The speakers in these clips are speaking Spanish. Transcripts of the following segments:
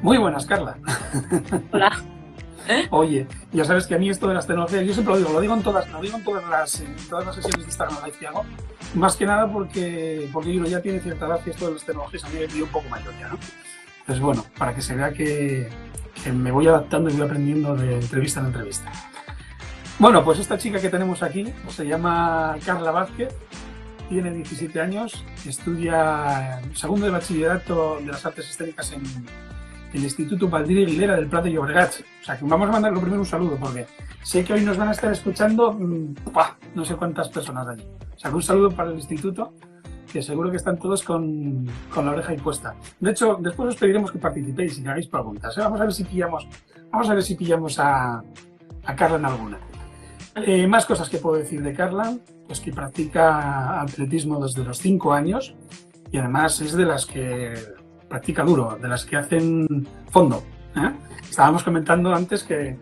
Muy buenas, Carla. Hola. Oye, ya sabes que a mí esto de las tecnologías, yo siempre lo digo en todas, lo digo en todas las sesiones de Instagram Live que hago, más que nada porque uno ya tiene cierta edad y esto de las tecnologías a mí me pide un poco mayor ya, ¿no? Entonces, bueno, para que se vea que me voy adaptando y voy aprendiendo de entrevista en entrevista. Bueno, pues esta chica que tenemos aquí se llama Carla Vázquez, tiene 17 años, estudia segundo de bachillerato de las artes escénicas en el Instituto Baldiri Aguilera del Prat de Llobregat. O sea, que vamos a mandarle primero un saludo, porque sé que hoy nos van a estar escuchando no sé cuántas personas de allí. O sea, que un saludo para el instituto, que seguro que están todos con la oreja ahí puesta. De hecho, después os pediremos que participéis y que hagáis preguntas, ¿eh? Vamos a ver si pillamos a Carla en alguna. Más cosas que puedo decir de Carla, pues que practica atletismo desde los 5 años y además es de las que practica duro, de las que hacen fondo, ¿eh? Estábamos comentando antes que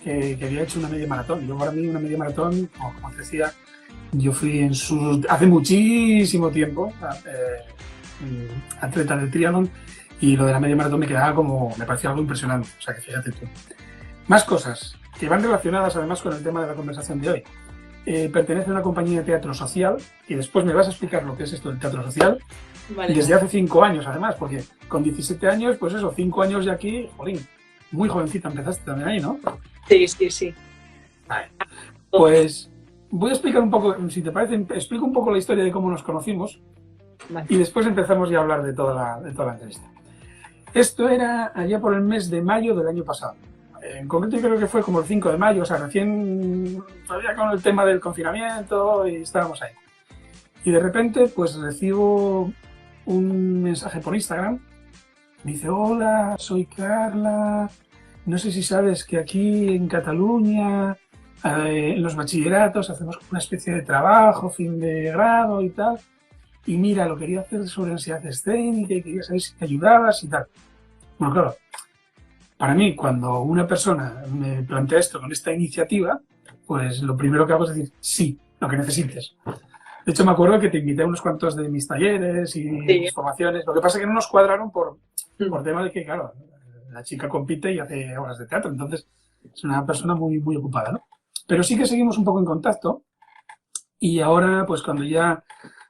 había hecho una media maratón. Yo para mí una media maratón, como te decía, yo fui hace muchísimo tiempo atleta de triatlón y lo de la media maratón me parecía algo impresionante. O sea que fíjate tú. Más cosas que van relacionadas además con el tema de la conversación de hoy. Pertenece a una compañía de teatro social y después me vas a explicar lo que es esto del teatro social. Vale. Desde hace 5 años además, porque con 17 años, pues eso, 5 años de aquí, jolín, muy jovencita empezaste también ahí, ¿no? Sí, sí, sí. Vale. Pues voy a explicar un poco, si te parece, explico un poco la historia de cómo nos conocimos Vale. y después empezamos ya a hablar de toda la entrevista. Esto era allá por el mes de mayo del año pasado. En concreto yo creo que fue como el 5 de mayo, o sea, recién todavía con el tema del confinamiento y estábamos ahí. Y de repente pues recibo un mensaje por Instagram, me dice: hola, soy Carla, no sé si sabes que aquí en Cataluña, en los bachilleratos hacemos una especie de trabajo, fin de grado y tal, y mira, lo quería hacer sobre ansiedad escénica y quería saber si te ayudabas y tal. Bueno, claro, para mí, cuando una persona me plantea esto con esta iniciativa, pues lo primero que hago es decir, sí, lo que necesites. De hecho, me acuerdo que te invité a unos cuantos de mis talleres y Sí. mis formaciones. Lo que pasa es que no nos cuadraron por tema de que, claro, la chica compite y hace obras de teatro, entonces es una persona muy, muy ocupada, ¿no? Pero sí que seguimos un poco en contacto y ahora, pues cuando ya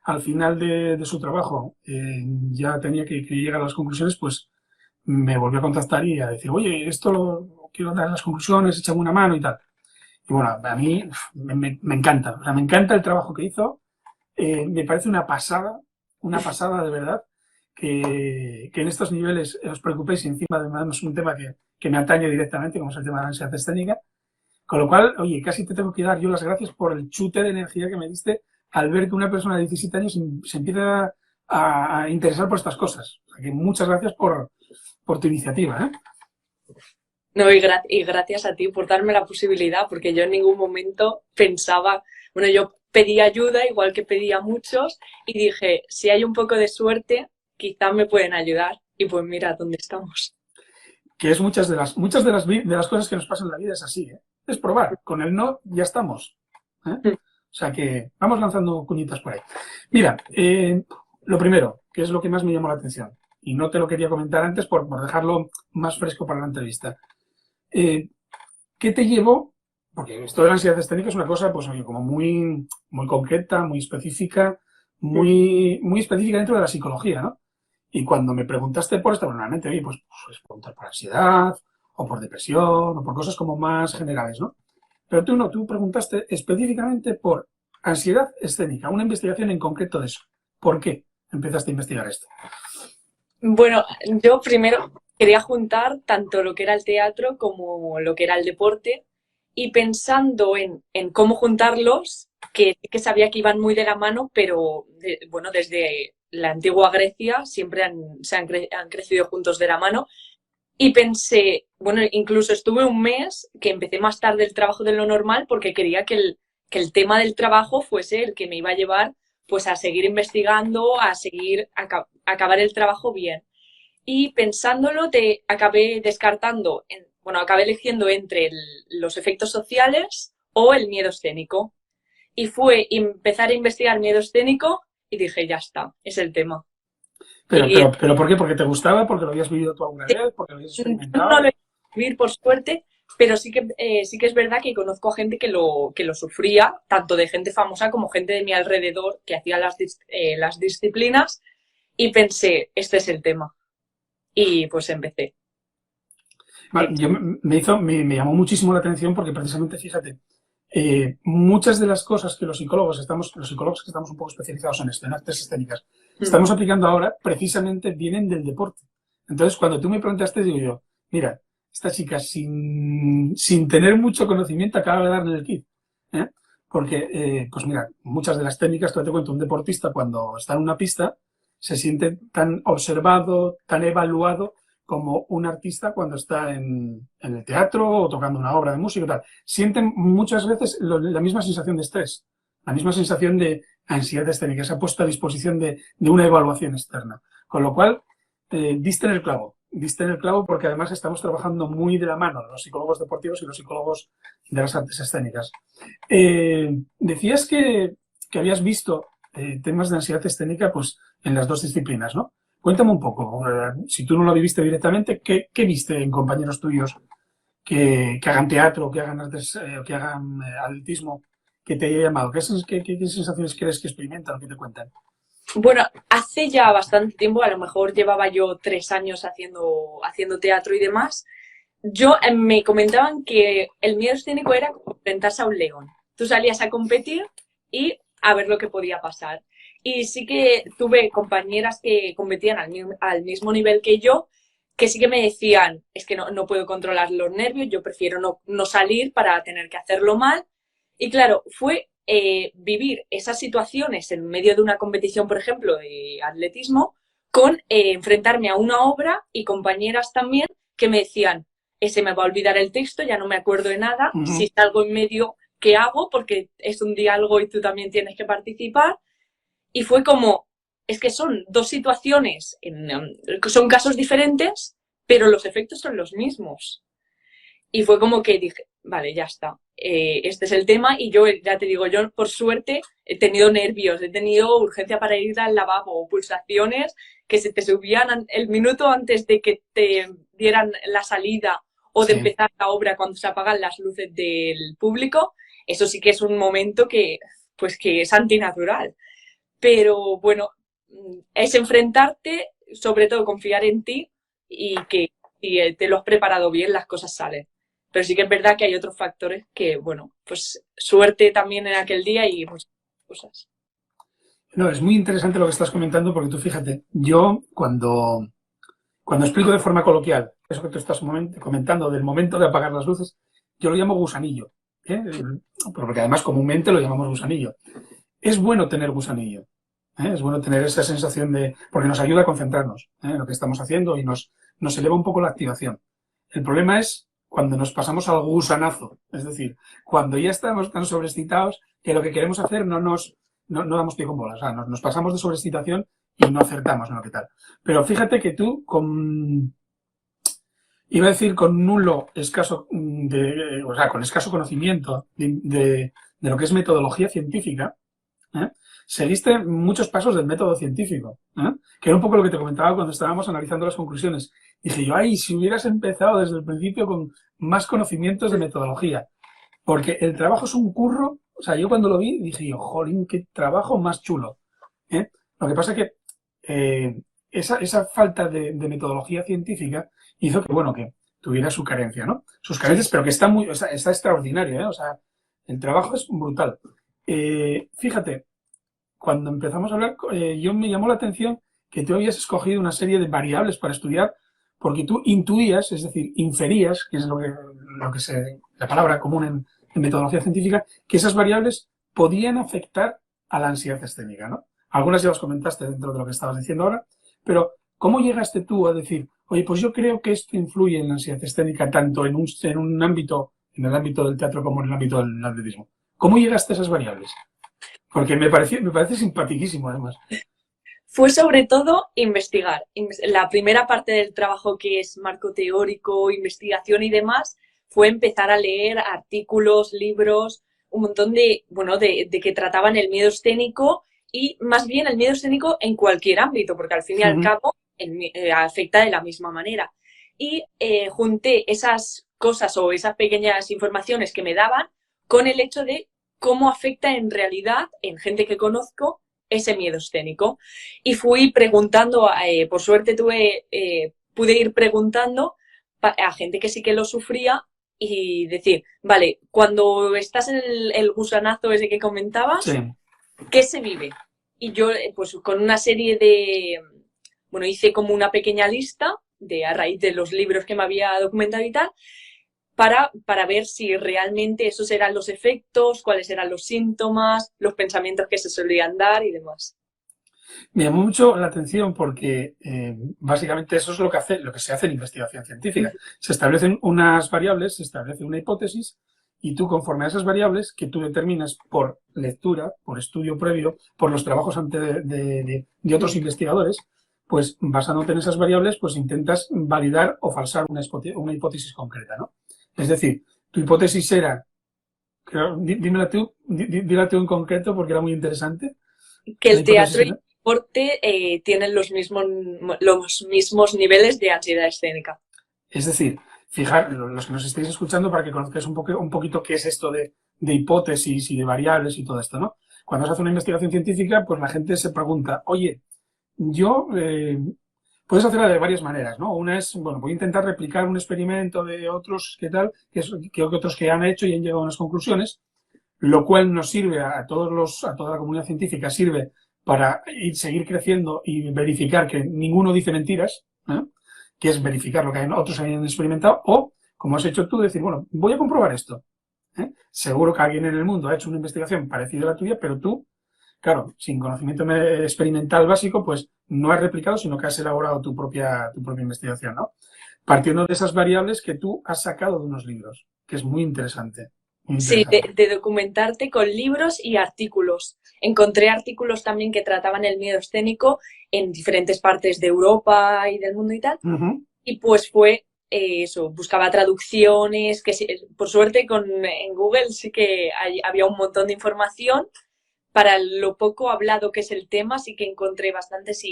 al final de su trabajo ya tenía que llegar a las conclusiones, pues me volvió a contactar y a decir: oye, esto quiero dar las conclusiones, échame una mano y tal. Y bueno, a mí me encanta, o sea, me encanta el trabajo que hizo. Me parece una pasada de verdad, que en estos niveles os preocupéis y encima además es un tema que me atañe directamente, como es el tema de la ansiedad escénica. Con lo cual, oye, casi te tengo que dar yo las gracias por el chute de energía que me diste al ver que una persona de 17 años se empieza a interesar por estas cosas. O sea, que muchas gracias por tu iniciativa, ¿eh? No, y gracias a ti por darme la posibilidad, porque yo en ningún momento pensaba, bueno, yo pedí ayuda, igual que pedí a muchos, y dije, si hay un poco de suerte, quizá me pueden ayudar. Y pues mira dónde estamos. Que es muchas de las cosas que nos pasan en la vida es así, ¿eh? Es probar. Con el no ya estamos, ¿eh? O sea que vamos lanzando cuñitas por ahí. Mira, lo primero, que es lo que más me llamó la atención, y no te lo quería comentar antes por dejarlo más fresco para la entrevista. Eh, ¿Qué te llevó? Porque esto de la ansiedad escénica es una cosa, pues, oye, como muy, muy concreta, muy específica, muy, muy específica dentro de la psicología, ¿no? Y cuando me preguntaste por esto, bueno, normalmente, oye, pues preguntar por ansiedad, o por depresión, o por cosas como más generales, ¿no? Pero tú no, tú preguntaste específicamente por ansiedad escénica, una investigación en concreto de eso. ¿Por qué empezaste a investigar esto? Bueno, yo primero quería juntar tanto lo que era el teatro como lo que era el deporte y pensando en cómo juntarlos, que sabía que iban muy de la mano, pero bueno, desde la antigua Grecia siempre han crecido juntos de la mano y pensé, bueno, incluso estuve un mes que empecé más tarde el trabajo de lo normal porque quería que el tema del trabajo fuese el que me iba a llevar pues a seguir investigando, a seguir, acabar el trabajo bien. Y pensándolo, te acabé descartando, bueno, acabé eligiendo entre los efectos sociales o el miedo escénico. Y fue empezar a investigar miedo escénico y dije, ya está, es el tema. Pero ¿por qué? ¿Porque te gustaba? ¿Porque lo habías vivido tú alguna vez? ¿Porque lo habías Yo no lo experimentado? he vivido por suerte, pero sí que es verdad que conozco a gente que lo sufría, tanto de gente famosa como gente de mi alrededor que hacía las disciplinas, y pensé, este es el tema. Y pues empecé. Vale, me llamó muchísimo la atención porque precisamente, fíjate, muchas de las cosas que los psicólogos que estamos un poco especializados en esto, en artes escénicas, Mm. estamos aplicando ahora, precisamente vienen del deporte. Entonces, cuando tú me preguntaste, digo yo, mira, esta chica sin tener mucho conocimiento acaba de darle el kit. ¿Eh? Porque, pues mira, muchas de las técnicas, te cuento, un deportista cuando está en una pista se siente tan observado, tan evaluado como un artista cuando está en el teatro o tocando una obra de música y tal. Sienten muchas veces la misma sensación de estrés, la misma sensación de ansiedad escénica, se ha puesto a disposición de una evaluación externa. Con lo cual, diste en el clavo porque además estamos trabajando muy de la mano los psicólogos deportivos y los psicólogos de las artes escénicas. Decías que habías visto temas de ansiedad escénica pues, en las dos disciplinas, ¿no? Cuéntame un poco, si tú no lo viviste directamente, ¿qué viste en compañeros tuyos que hagan teatro, que hagan artes, que hagan atletismo, que te haya llamado? ¿Qué sensaciones crees que experimentan o que te cuentan? Bueno, hace ya bastante tiempo, a lo mejor llevaba yo 3 años haciendo teatro y demás. Me comentaban que el miedo escénico era como enfrentarse a un león. Tú salías a competir y a ver lo que podía pasar. Y sí que tuve compañeras que competían al mismo nivel que yo, que sí que me decían, es que no puedo controlar los nervios, yo prefiero no salir para tener que hacerlo mal. Y claro, fue vivir esas situaciones en medio de una competición, por ejemplo, de atletismo, con enfrentarme a una obra y compañeras también que me decían, se me va a olvidar el texto, ya no me acuerdo de nada, Uh si -huh. salgo en medio, ¿qué hago? Porque es un diálogo y tú también tienes que participar. Y fue como, es que son dos situaciones, son casos diferentes, pero los efectos son los mismos. Y fue como que dije, vale, ya está. Este es el tema y yo, ya te digo, yo por suerte he tenido nervios, he tenido urgencia para ir al lavabo, pulsaciones que se te subían el minuto antes de que te dieran la salida o de Sí. empezar la obra cuando se apagan las luces del público. Eso sí que es un momento pues que es antinatural. Pero bueno, es enfrentarte, sobre todo confiar en ti y que si te lo has preparado bien, las cosas salen. Pero sí que es verdad que hay otros factores que, bueno, pues suerte también en aquel día y muchas cosas. No, es muy interesante lo que estás comentando porque tú fíjate, yo cuando explico de forma coloquial eso que tú estás comentando del momento de apagar las luces, yo lo llamo gusanillo, ¿eh? Porque además comúnmente lo llamamos gusanillo. Es bueno tener gusanillo, ¿eh? Es bueno tener esa sensación porque nos ayuda a concentrarnos, ¿eh? En lo que estamos haciendo y nos eleva un poco la activación. El problema es cuando nos pasamos al gusanazo, es decir, cuando ya estamos tan sobreexcitados que lo que queremos hacer no damos pie con bola, o sea, nos pasamos de sobreexcitación y no acertamos en lo que tal. Pero fíjate que tú iba a decir con con escaso conocimiento de lo que es metodología científica, ¿eh? Seguiste muchos pasos del método científico, ¿eh? Que era un poco lo que te comentaba cuando estábamos analizando las conclusiones. Dije yo, ay, si hubieras empezado desde el principio con más conocimientos de metodología, porque el trabajo es un curro, o sea, yo cuando lo vi dije yo, jolín, qué trabajo más chulo, ¿eh? Lo que pasa es que esa falta de metodología científica hizo que, bueno, que tuviera su carencia, ¿no? Sus Sí. carencias, pero que está extraordinario, ¿eh? O sea, el trabajo es brutal. Fíjate, cuando empezamos a hablar, yo me llamó la atención que tú habías escogido una serie de variables para estudiar, porque tú intuías, es decir, inferías, que es la palabra común en metodología científica, que esas variables podían afectar a la ansiedad escénica, ¿no? Algunas ya las comentaste dentro de lo que estabas diciendo ahora, pero ¿cómo llegaste tú a decir, oye, pues yo creo que esto influye en la ansiedad escénica tanto en un ámbito, en el ámbito del teatro como en el ámbito del atletismo? ¿Cómo llegaste a esas variables? Porque me parece simpaticísimo, además. Fue sobre todo investigar. La primera parte del trabajo, que es marco teórico, investigación y demás, fue empezar a leer artículos, libros, un montón de que trataban el miedo escénico y más bien el miedo escénico en cualquier ámbito, porque al fin y al cabo afecta de la misma manera. Y junté esas cosas o esas pequeñas informaciones que me daban con el hecho de cómo afecta en realidad en gente que conozco ese miedo escénico. Y fui preguntando, por suerte pude ir preguntando a gente que sí que lo sufría y decir, vale, cuando estás en el gusanazo ese que comentabas, Sí. ¿qué se vive? Y yo, pues con una serie de, bueno, hice como una pequeña lista a raíz de los libros que me había documentado y tal, para ver si realmente esos eran los efectos, cuáles eran los síntomas, los pensamientos que se solían dar y demás. Me llamó mucho la atención porque básicamente eso es lo que se hace en investigación científica. Se establecen unas variables, se establece una hipótesis y tú, conforme a esas variables que tú determinas por lectura, por estudio previo, por los trabajos de otros investigadores, pues basándote en esas variables, pues intentas validar o falsar una hipótesis concreta, ¿no? Es decir, tu hipótesis era, dila tú en concreto porque era muy interesante. Que el teatro y el deporte tienen los mismos niveles de ansiedad escénica. Es decir, fijar, los que nos estéis escuchando, para que conozcáis un poquito qué es esto de hipótesis y de variables y todo esto, ¿no? Cuando se hace una investigación científica, pues la gente se pregunta, oye, puedes hacerla de varias maneras, ¿no? Una es, bueno, voy a intentar replicar un experimento de otros, ¿qué tal? Que otros que han hecho y han llegado a unas conclusiones, lo cual nos sirve a toda la comunidad científica, sirve para seguir creciendo y verificar que ninguno dice mentiras, ¿eh? Que es verificar lo que otros hayan experimentado, o, como has hecho tú, decir, bueno, voy a comprobar esto. Seguro que alguien en el mundo ha hecho una investigación parecida a la tuya, pero tú, claro, sin conocimiento experimental básico, pues no has replicado, sino que has elaborado tu propia investigación, ¿no? Partiendo de esas variables que tú has sacado de unos libros, que es muy interesante. Sí, de documentarte con libros y artículos. Encontré artículos también que trataban el miedo escénico en diferentes partes de Europa y del mundo y tal. Y pues fue eso, buscaba traducciones, que por suerte en Google sí que había un montón de información. Para lo poco hablado que es el tema, sí que encontré bastantes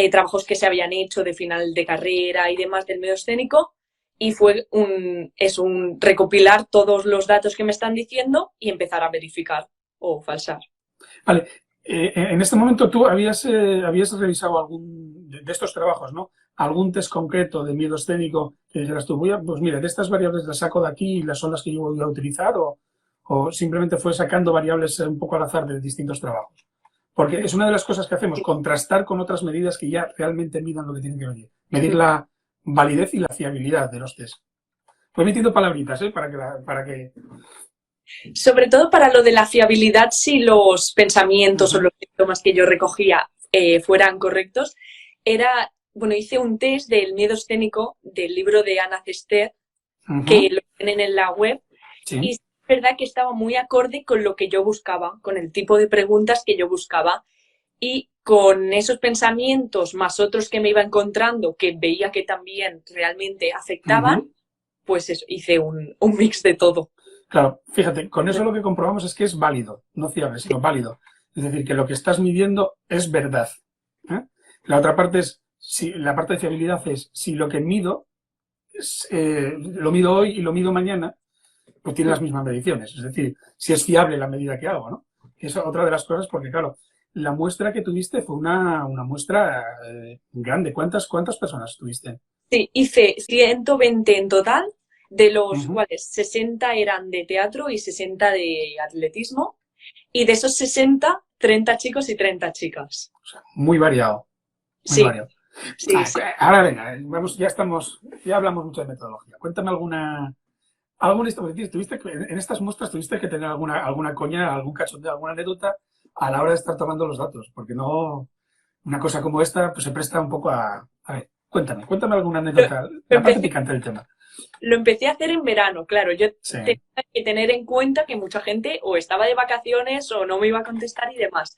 trabajos que se habían hecho de final de carrera y demás del miedo escénico. Y fue un recopilar todos los datos que me están diciendo y empezar a verificar o falsar. Vale. En este momento tú habías revisado algún de estos trabajos, ¿no? Algún test concreto de miedo escénico que dijeras tú, pues mira, de estas variables las saco de aquí y las son las que yo voy a utilizar, o simplemente fue sacando variables un poco al azar de distintos trabajos. Porque es una de las cosas que hacemos, contrastar con otras medidas que ya realmente midan lo que tienen que medir. Medir la validez y la fiabilidad de los test. Voy metiendo palabritas, para que... Sobre todo para lo de la fiabilidad, si los pensamientos o los síntomas que yo recogía fueran correctos, hice un test del miedo escénico del libro de Anna Cester, que lo tienen en la web, y es verdad que estaba muy acorde con lo que yo buscaba, con el tipo de preguntas que yo buscaba, y con esos pensamientos más otros que me iba encontrando, que veía que también realmente afectaban, pues eso, hice un mix de todo. Claro, fíjate, con eso lo que comprobamos es que es válido, no fiable, sino válido. Es decir, que lo que estás midiendo es verdad. La otra parte es, la parte de fiabilidad es, si lo que mido, lo mido hoy y lo mido mañana, pues tiene las mismas mediciones. Es decir, si es fiable la medida que hago, ¿no? Eso es otra de las cosas, porque claro, la muestra que tuviste fue una muestra grande. ¿Cuántas personas tuviste? Sí, hice 120 en total, de los cuales 60 eran de teatro y 60 de atletismo. Y de esos 60, 30 chicos y 30 chicas. O sea, muy variado. Muy variado. Sí. Ahora venga, ya hablamos mucho de metodología. Cuéntame alguna historia. Tuviste que, en estas muestras tuviste que tener alguna coña, algún cachondeo, alguna anécdota a la hora de estar tomando los datos, porque no, una cosa como esta pues se presta un poco a ver, cuéntame alguna anécdota, la parte picante del tema. Lo empecé a hacer en verano, claro. Yo tenía que tener en cuenta que mucha gente o estaba de vacaciones o no me iba a contestar y demás.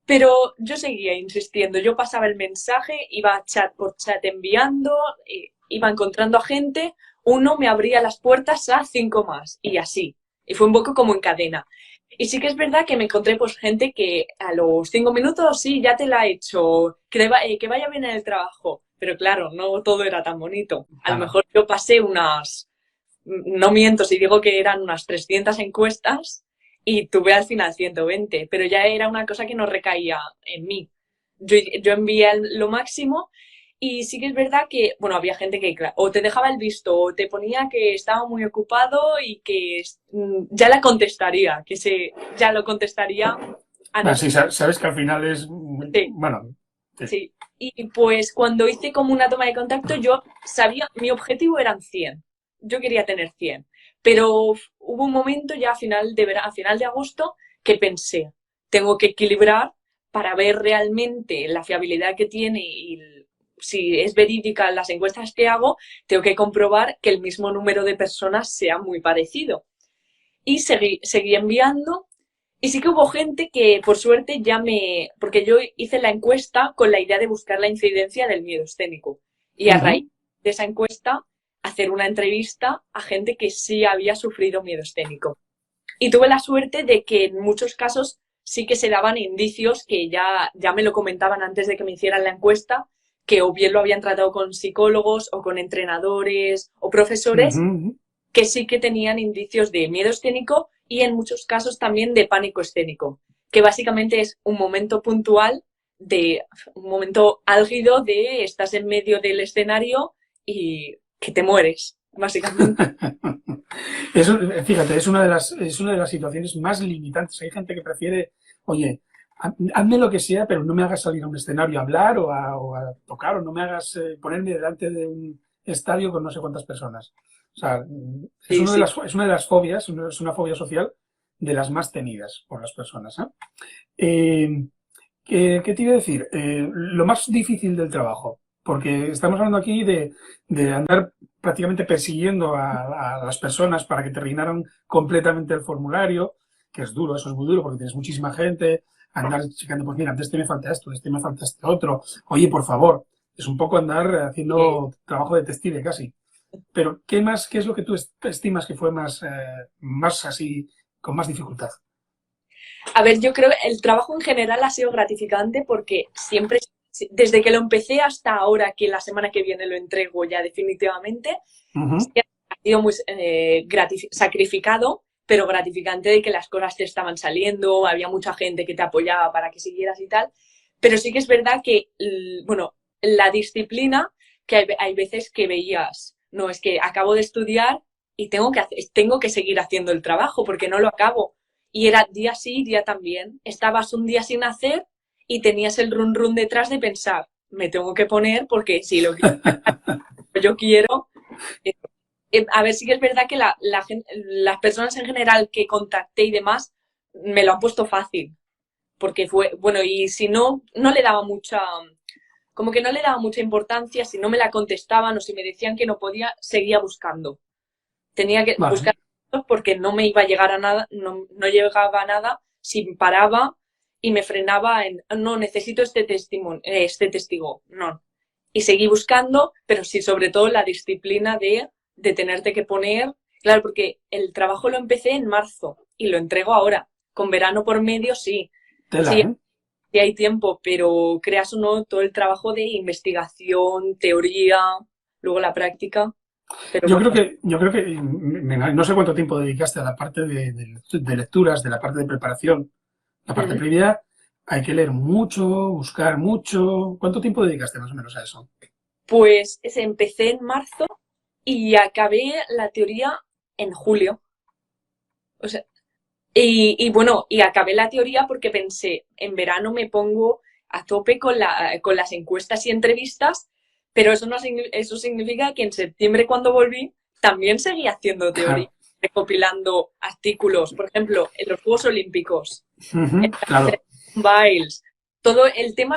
Pero yo seguía insistiendo. Yo pasaba el mensaje, iba chat por chat enviando, iba encontrando a gente. Uno me abría las puertas a 5 más y así. Y fue un poco como en cadena. Y sí que es verdad que me encontré pues gente que a los 5 minutos, sí, ya te la he hecho, que vaya bien en el trabajo. Pero claro, no todo era tan bonito. A lo Claro. mejor yo pasé no miento si digo que eran unas 300 encuestas y tuve al final 120, pero ya era una cosa que no recaía en mí. Yo envié lo máximo y sí que es verdad que, bueno, había gente que o te dejaba el visto o te ponía que estaba muy ocupado y que ya la contestaría, ya lo contestaría a no Ah, ser. sí, sabes que al final es, Sí, bueno, sí. sí. Y pues cuando hice como una toma de contacto, yo sabía, mi objetivo eran 100. Yo quería tener 100. Pero hubo un momento ya a final de agosto que pensé, tengo que equilibrar para ver realmente la fiabilidad que tiene y si es verídica las encuestas que hago, tengo que comprobar que el mismo número de personas sea muy parecido. Y seguí enviando y sí que hubo gente que, por suerte, porque yo hice la encuesta con la idea de buscar la incidencia del miedo escénico. Y a raíz Ujú. de esa encuesta, hacer una entrevista a gente que sí había sufrido miedo escénico. Y tuve la suerte de que en muchos casos sí que se daban indicios que ya me lo comentaban antes de que me hicieran la encuesta, que o bien lo habían tratado con psicólogos o con entrenadores o profesores Ujú. que sí que tenían indicios de miedo escénico y en muchos casos también de pánico escénico, que básicamente es un momento puntual un momento álgido de estás en medio del escenario y que te mueres, básicamente. Eso, fíjate, es una de las situaciones más limitantes. Hay gente que prefiere, oye, hazme lo que sea, pero no me hagas salir a un escenario a hablar o a tocar, o no me hagas ponerme delante de un estadio con no sé cuántas personas. O sea, Sí, sí. es una de las fobias, es una fobia social de las más temidas por las personas. Eh, ¿qué te iba a decir? Lo más difícil del trabajo, porque estamos hablando aquí de andar prácticamente persiguiendo a las personas para que te rellenaran completamente el formulario, que es duro, eso es muy duro porque tienes muchísima gente, andar checando, pues mira, de este me falta esto, de este me falta este otro, oye, por favor, es un poco andar haciendo trabajo de detective casi. Pero, qué es lo que tú estimas que fue más así, con más dificultad? A ver, yo creo que el trabajo en general ha sido gratificante porque siempre, desde que lo empecé hasta ahora, que la semana que viene lo entrego ya definitivamente, Ujú. sí ha sido muy sacrificado, pero gratificante de que las cosas te estaban saliendo, había mucha gente que te apoyaba para que siguieras y tal. Pero sí que es verdad que, bueno, la disciplina, que hay veces que veías, no, es que acabo de estudiar y tengo que seguir haciendo el trabajo porque no lo acabo. Y era día sí, día también. Estabas un día sin hacer y tenías el run run detrás de pensar, me tengo que poner porque si lo que yo quiero, a ver, sí que es verdad que las personas en general que contacté y demás me lo han puesto fácil, porque fue, bueno, y si no, no le daba como que no le daba mucha importancia, si no me la contestaban o si me decían que no podía, seguía buscando. Tenía que Vale. buscar porque no me iba a llegar a nada, no llegaba a nada si paraba y me frenaba no, necesito este testigo, no. Y seguí buscando, pero sí, sobre todo la disciplina de tenerte que poner, claro, porque el trabajo lo empecé en marzo y lo entrego ahora. Con verano por medio, sí, Tela, sí, ¿eh? sí hay tiempo, pero creas o no todo el trabajo de investigación, teoría, luego la práctica, pero bueno, Yo creo que, no sé cuánto tiempo dedicaste a la parte de lecturas, de la parte de preparación, la parte previa, hay que leer mucho, buscar mucho. ¿Cuánto tiempo dedicaste más o menos a eso? pues empecé en marzo y acabé la teoría en julio. O sea, y bueno, y acabé la teoría porque pensé, en verano me pongo a tope con las encuestas y entrevistas, pero eso significa que en septiembre cuando volví también seguí haciendo teoría, Claro, recopilando artículos, por ejemplo, en los Juegos Olímpicos, ujú, claro, Biles, todo el tema,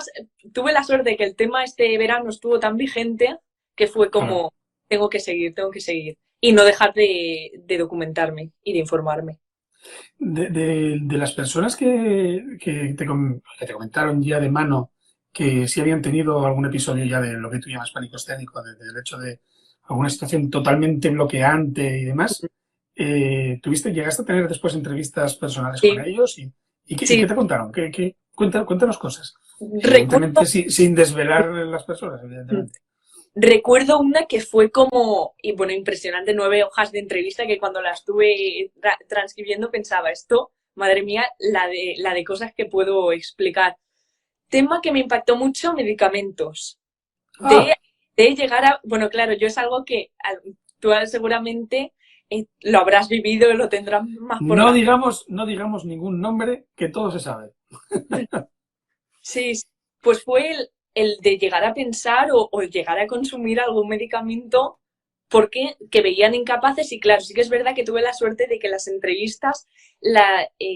tuve la suerte de que el tema este verano estuvo tan vigente que fue claro. como, tengo que seguir, y no dejar de documentarme y de informarme. De las personas que te comentaron ya de mano que sí habían tenido algún episodio ya de lo que tú llamas pánico escénico, del hecho de alguna situación totalmente bloqueante y demás, ¿Llegaste a tener después entrevistas personales Sí, con ellos? ¿Y qué sí. te contaron? Cuéntanos cosas. Recuerdo, Evidentemente sin desvelar las personas, evidentemente. recuerdo una que fue como, y bueno, impresionante, 9 hojas de entrevista que cuando la estuve transcribiendo pensaba, esto, madre mía, la de cosas que puedo explicar. Tema que me impactó mucho, medicamentos. De, Ah, de llegar a, bueno, claro, yo es algo que tú seguramente lo habrás vivido, lo tendrás más por la... no digamos ningún nombre, que todo se sabe. Sí, sí. Pues fue el de llegar a pensar o llegar a consumir algún medicamento porque que veían incapaces y claro, sí que es verdad que tuve la suerte de que las entrevistas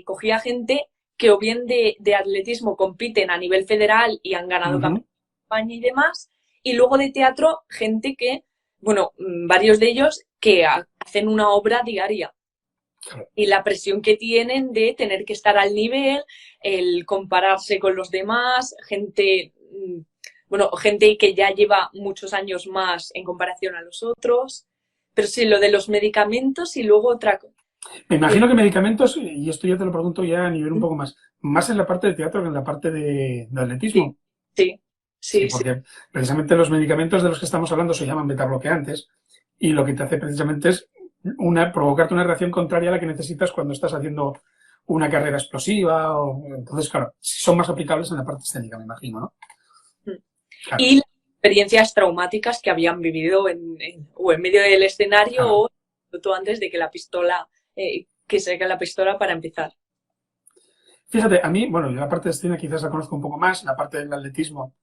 cogía gente que o bien de atletismo compiten a nivel federal y han ganado Ujú. campeonatos de España y demás, y luego de teatro gente que, bueno, varios de ellos que hacen una obra diaria Claro. y la presión que tienen de tener que estar al nivel, el compararse con los demás, gente, bueno, gente que ya lleva muchos años más en comparación a los otros. Pero sí, lo de los medicamentos y luego otra cosa. Me imagino que medicamentos, y esto ya te lo pregunto ya a nivel un poco más en la parte de teatro que en la parte de Sí, atletismo. sí, Sí, sí, sí. porque precisamente los medicamentos de los que estamos hablando se llaman betabloqueantes y lo que te hace precisamente es provocarte una reacción contraria a la que necesitas cuando estás haciendo una carrera explosiva. Entonces, claro, son más aplicables en la parte escénica, me imagino, ¿no? Claro, Y las experiencias traumáticas que habían vivido o en medio del escenario claro. o minuto antes de que la pistola, que se saque la pistola para empezar. Fíjate, a mí, bueno, yo la parte de escena quizás la conozco un poco más, la parte del atletismo,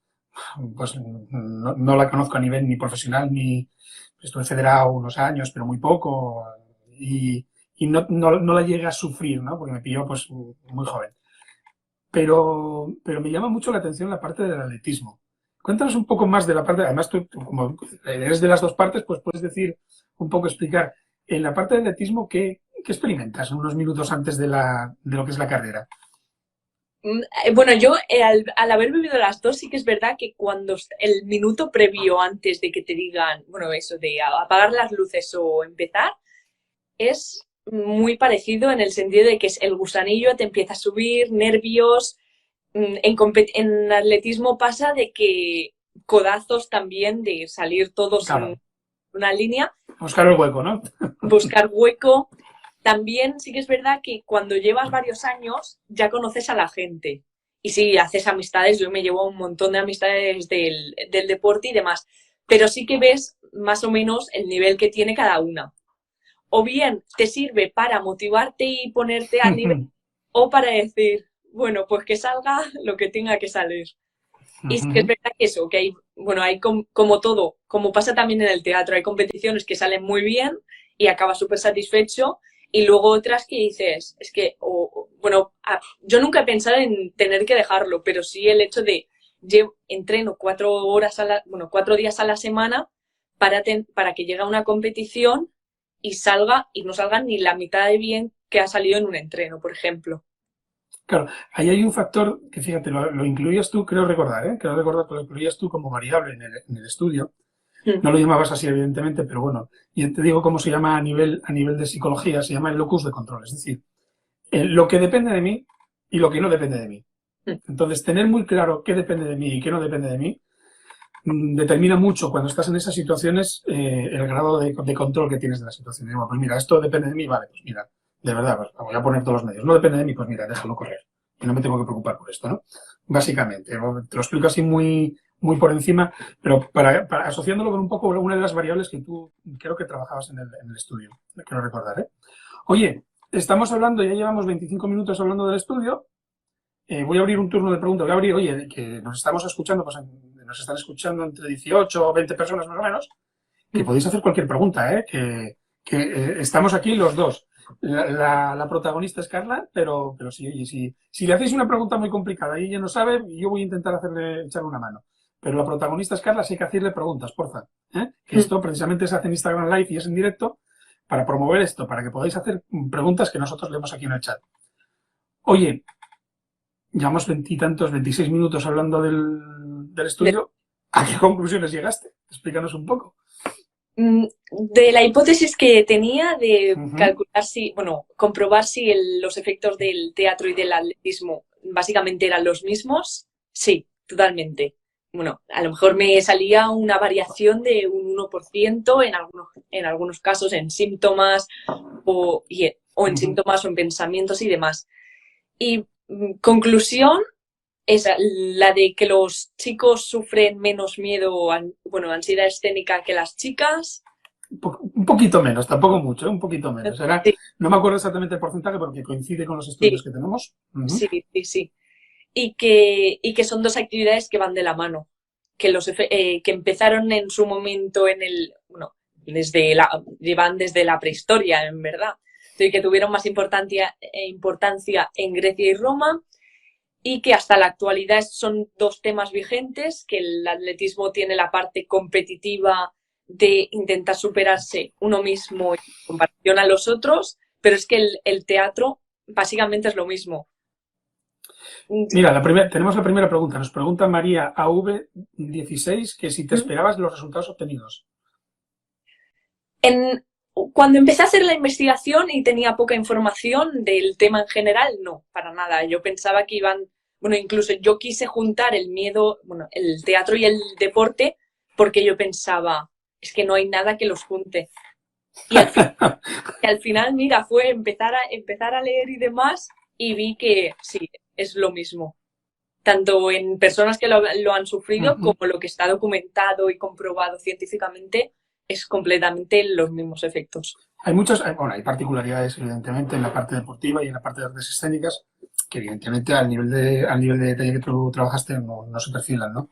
pues no la conozco a nivel ni profesional ni estuve federado unos años, pero muy poco, y no la llegué a sufrir, ¿no? Porque me pilló pues muy joven. Pero me llama mucho la atención la parte del atletismo. Cuéntanos un poco más de la parte, además tú como eres de las dos partes, pues puedes decir un poco, explicar en la parte del atletismo qué experimentas unos minutos antes de lo que es la carrera. Bueno, yo al haber vivido las dos, sí que es verdad que cuando el minuto previo antes de que te digan, bueno, eso de apagar las luces o empezar, es muy parecido en el sentido de que es el gusanillo, te empieza a subir, nervios. En atletismo pasa de que codazos también, de salir todos en Claro, una línea, buscar el hueco, ¿no? buscar hueco. También sí que es verdad que cuando llevas varios años ya conoces a la gente. Y sí, haces amistades. Yo me llevo un montón de amistades del deporte y demás. Pero sí que ves más o menos el nivel que tiene cada una. O bien te sirve para motivarte y ponerte al nivel, o para decir, bueno, pues que salga lo que tenga que salir. Y sí que es verdad que eso, que hay, bueno, hay como todo, como pasa también en el teatro, hay competiciones que salen muy bien y acabas súper satisfecho, y luego otras que dices, es que, bueno, yo nunca he pensado en tener que dejarlo, pero sí el hecho de, entreno 4 horas bueno, 4 días a la semana para que llegue a una competición y salga, y no salga ni la mitad de bien que ha salido en un entreno, por ejemplo. Claro, ahí hay un factor que, fíjate, lo incluías tú, creo recordar, ¿eh? Creo recordar que lo incluías tú como variable en el estudio. Mm. No lo llamabas así, evidentemente, pero bueno, y te digo cómo se llama a nivel de psicología, se llama el locus de control, es decir, lo que depende de mí y lo que no depende de mí. Mm. Entonces, tener muy claro qué depende de mí y qué no depende de mí determina mucho cuando estás en esas situaciones el grado de control que tienes de la situación. Digo, pues mira, esto depende de mí, vale, pues mira, de verdad, pues voy a poner todos los medios. No depende de mí, pues mira, déjalo correr. Y no me tengo que preocupar por esto, ¿no? Básicamente, te lo explico así muy por encima, pero asociándolo con un poco una de las variables que tú creo que trabajabas en el estudio, quiero recordar, ¿eh? Oye, estamos hablando, ya llevamos 25 minutos hablando del estudio. Voy a abrir un turno de preguntas. Voy a abrir, oye, que nos estamos escuchando, pues nos están escuchando entre 18 o 20 personas más o menos, que podéis hacer cualquier pregunta, ¿eh? Que estamos aquí los dos. La protagonista es Carla, pero sí, oye, si le hacéis una pregunta muy complicada y ella no sabe, yo voy a intentar echarle una mano. Pero la protagonista es Carla, así que hacerle preguntas, porfa. Que esto precisamente se hace en Instagram Live y es en directo para promover esto, para que podáis hacer preguntas que nosotros leemos aquí en el chat. Oye, llevamos veintitantos, 26 minutos hablando del estudio. ¿A qué conclusiones llegaste? Explícanos un poco. De la hipótesis que tenía de Ujú. calcular si, bueno, comprobar si los efectos del teatro y del atletismo básicamente eran los mismos, sí, totalmente. Bueno, a lo mejor me salía una variación de un 1% en algunos casos en síntomas o en Ujú. síntomas o en pensamientos y demás. Y conclusión, esa, la de que los chicos sufren menos miedo, bueno, ansiedad escénica que las chicas. Un poquito menos, tampoco mucho, un poquito menos. Sí, No me acuerdo exactamente el porcentaje porque coincide con los estudios sí, que tenemos. Ujú. sí, sí, sí. Y que son dos actividades que van de la mano, que empezaron en su momento bueno, llevan desde la prehistoria, en verdad, y que tuvieron más importancia en Grecia y Roma y que hasta la actualidad son dos temas vigentes, que el atletismo tiene la parte competitiva de intentar superarse uno mismo en comparación a los otros, pero es que el teatro básicamente es lo mismo. Mira, tenemos la primera pregunta. Nos pregunta María AV16 que si te esperabas los resultados obtenidos. En, Cuando empecé a hacer la investigación y tenía poca información del tema en general, no, para nada. Yo pensaba que iban, bueno, incluso yo quise juntar el miedo, bueno, el teatro y el deporte, porque yo pensaba, es que no hay nada que los junte. Y al final mira, fue empezar a leer y demás y vi que sí, es lo mismo. Tanto en personas que lo han sufrido Ujú. como lo que está documentado y comprobado científicamente es completamente los mismos efectos. Bueno, hay particularidades, evidentemente, en la parte deportiva y en la parte de artes escénicas, que evidentemente al nivel de detalle que tú trabajaste no se perfilan, ¿no?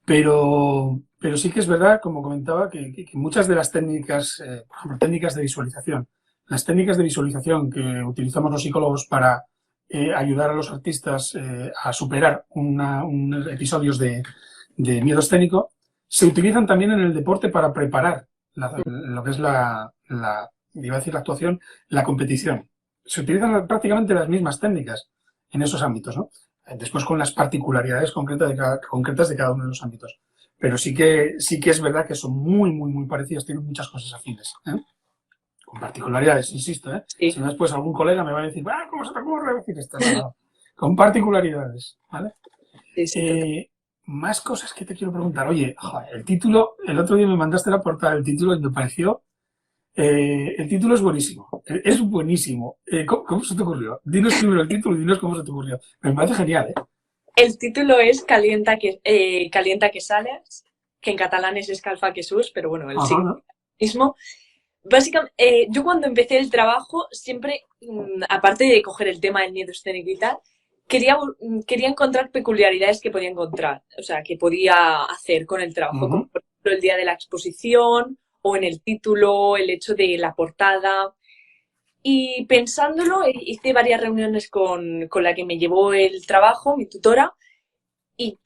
Pero sí que es verdad, como comentaba, que muchas de las técnicas, por ejemplo, técnicas de visualización, las técnicas de visualización que utilizamos los psicólogos para ayudar a los artistas a superar episodios de miedo escénico, se utilizan también en el deporte para preparar lo que es iba a decir la actuación, la competición. Se utilizan prácticamente las mismas técnicas en esos ámbitos, ¿no? Después con las particularidades concretas de cada uno de los ámbitos. Pero sí que es verdad que son muy, muy, muy parecidas, tienen muchas cosas afines, ¿eh? Con particularidades, insisto, ¿eh? Si Sí, no después algún colega me va a decir, ¿cómo se te ocurre decir esto? No, no. Con particularidades, ¿vale? sí, sí, total. Eh, Más cosas que te quiero preguntar. Oye, joder, el título, el otro día me mandaste la portada del título y me pareció el título es buenísimo. Es buenísimo. ¿Cómo se te ocurrió? Dinos primero el título y dinos cómo se te ocurrió. Me parece genial, ¿eh? El título es Calienta que sales, que en catalán es Escalfa que sus, pero bueno, el Ajá, ¿no? significado mismo. Básicamente, yo cuando empecé el trabajo, siempre, aparte de coger el tema del miedo escénico y tal, quería encontrar peculiaridades que podía encontrar, o sea, que podía hacer con el trabajo, como Ujú. por ejemplo el día de la exposición o en el título, el hecho de la portada. Y pensándolo, hice varias reuniones con la que me llevó el trabajo, mi tutora, y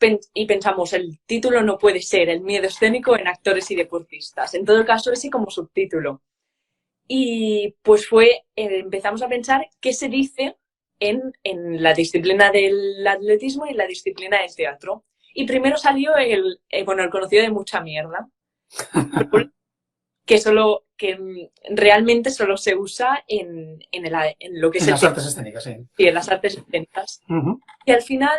pensamos, el título no puede ser el miedo escénico en actores y deportistas. En todo caso, ese como subtítulo. Y pues empezamos a pensar qué se dice en la disciplina del atletismo y en la disciplina del teatro. Y primero salió el conocido de mucha mierda, que realmente solo se usa en lo que es En el las teatro artes escénicas, sí. y en las artes escénicas. Ujú. Y al final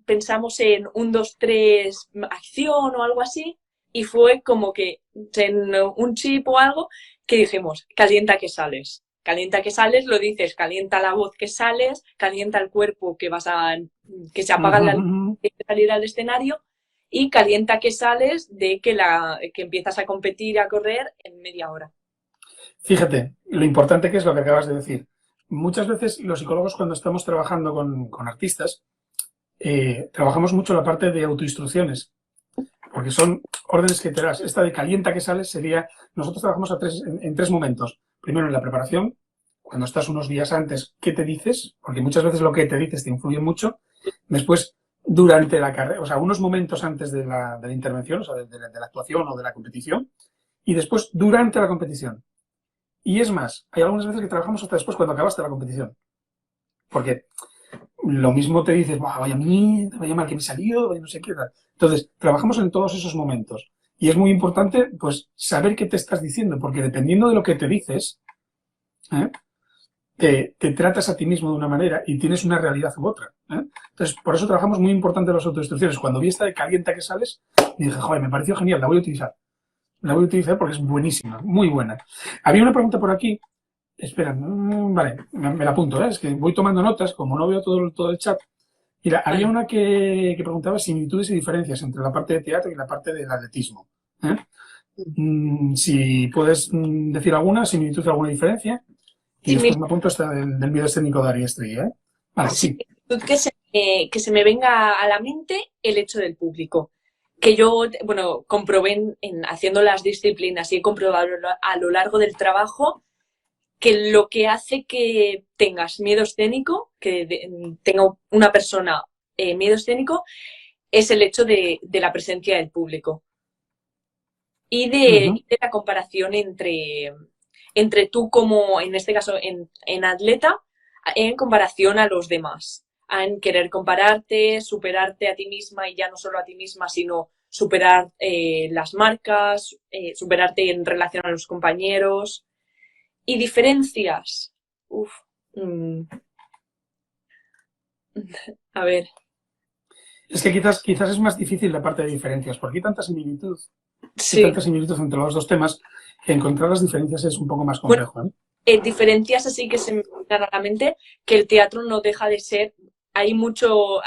pensamos en un 2 3 acción o algo así, y fue como que en un chip o algo que dijimos, calienta que sales. Calienta que sales, lo dices, calienta la voz que sales, calienta el cuerpo que se apaga Ujú, la luz ujú. de salir al escenario, y calienta que sales de que empiezas a competir, a correr en media hora. Fíjate, lo importante que es lo que acabas de decir. Muchas veces los psicólogos cuando estamos trabajando con artistas, trabajamos mucho la parte de autoinstrucciones, porque son órdenes que te das. Esta de calienta que sales sería, nosotros trabajamos en tres momentos. Primero en la preparación, cuando estás unos días antes, ¿qué te dices? Porque muchas veces lo que te dices te influye mucho. Después, durante la carrera, o sea, unos momentos antes de la intervención, o sea, de la actuación o de la competición, y después durante la competición. Y es más, hay algunas veces que trabajamos hasta después cuando acabaste la competición. Porque lo mismo te dices, vaya mierda, vaya mal que me he salido, vaya no sé qué tal. Entonces, trabajamos en todos esos momentos. Y es muy importante, pues, saber qué te estás diciendo, porque dependiendo de lo que te dices, ¿eh? te tratas a ti mismo de una manera y tienes una realidad u otra. Entonces, por eso trabajamos muy importante las autoinstrucciones. Cuando vi esta de calienta que sales, dije, joder, me pareció genial, la voy a utilizar. La voy a utilizar porque es buenísima, muy buena. Había una pregunta por aquí. Espera, vale, me la apunto, es que voy tomando notas, como no veo todo el chat. Mira, había Vale. una que preguntaba similitudes y diferencias entre la parte de teatro y la parte del atletismo. ¿eh? Si puedes decir alguna similitud, alguna diferencia. Y Sí, después mira, me apunto esta del video escénico de Ari Estri, ¿eh? Vale, sí, sí. que se me venga a la mente el hecho del público. Que yo, bueno, comprobé haciendo las disciplinas y he comprobado a lo largo del trabajo que lo que hace que tengas miedo escénico, tenga una persona miedo escénico, es el hecho de la presencia del público Ujú. y de la comparación entre tú como, en este caso, en atleta, en comparación a los demás. En querer compararte, superarte a ti misma y ya no solo a ti misma, sino superar las marcas, superarte en relación a los compañeros. Y diferencias. Uf. mm, a ver. Es que quizás es más difícil la parte de diferencias, porque hay Sí. tanta similitud entre los dos temas, que encontrar las diferencias es un poco más Bueno, complejo, ¿eh? diferencias así que se me vienen a la mente que el teatro no deja de ser, hay mucho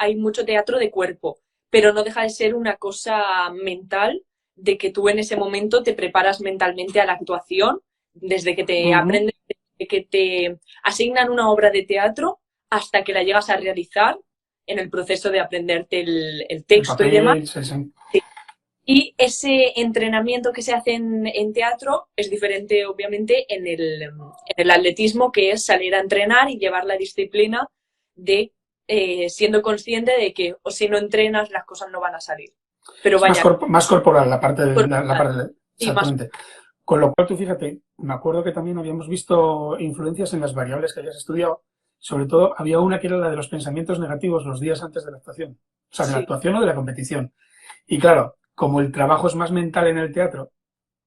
teatro de cuerpo, pero no deja de ser una cosa mental de que tú en ese momento te preparas mentalmente a la actuación, desde que te Ujú. aprendes, desde que te asignan una obra de teatro hasta que la llegas a realizar en el proceso de aprenderte el El texto y demás. papel, sí, sí. Y ese entrenamiento que se hace en teatro es diferente, obviamente, en el atletismo, que es salir a entrenar y llevar la disciplina de siendo consciente de que o si no entrenas las cosas no van a salir. Pero Es vaya, más corporal la parte corporal y más. exactamente. Con lo cual, tú fíjate, me acuerdo que también habíamos visto influencias en las variables que habías estudiado. Sobre todo, había una que era la de los pensamientos negativos los días antes de la actuación. O sea, de la Sí, actuación o de la competición. Y claro, como el trabajo es más mental en el teatro,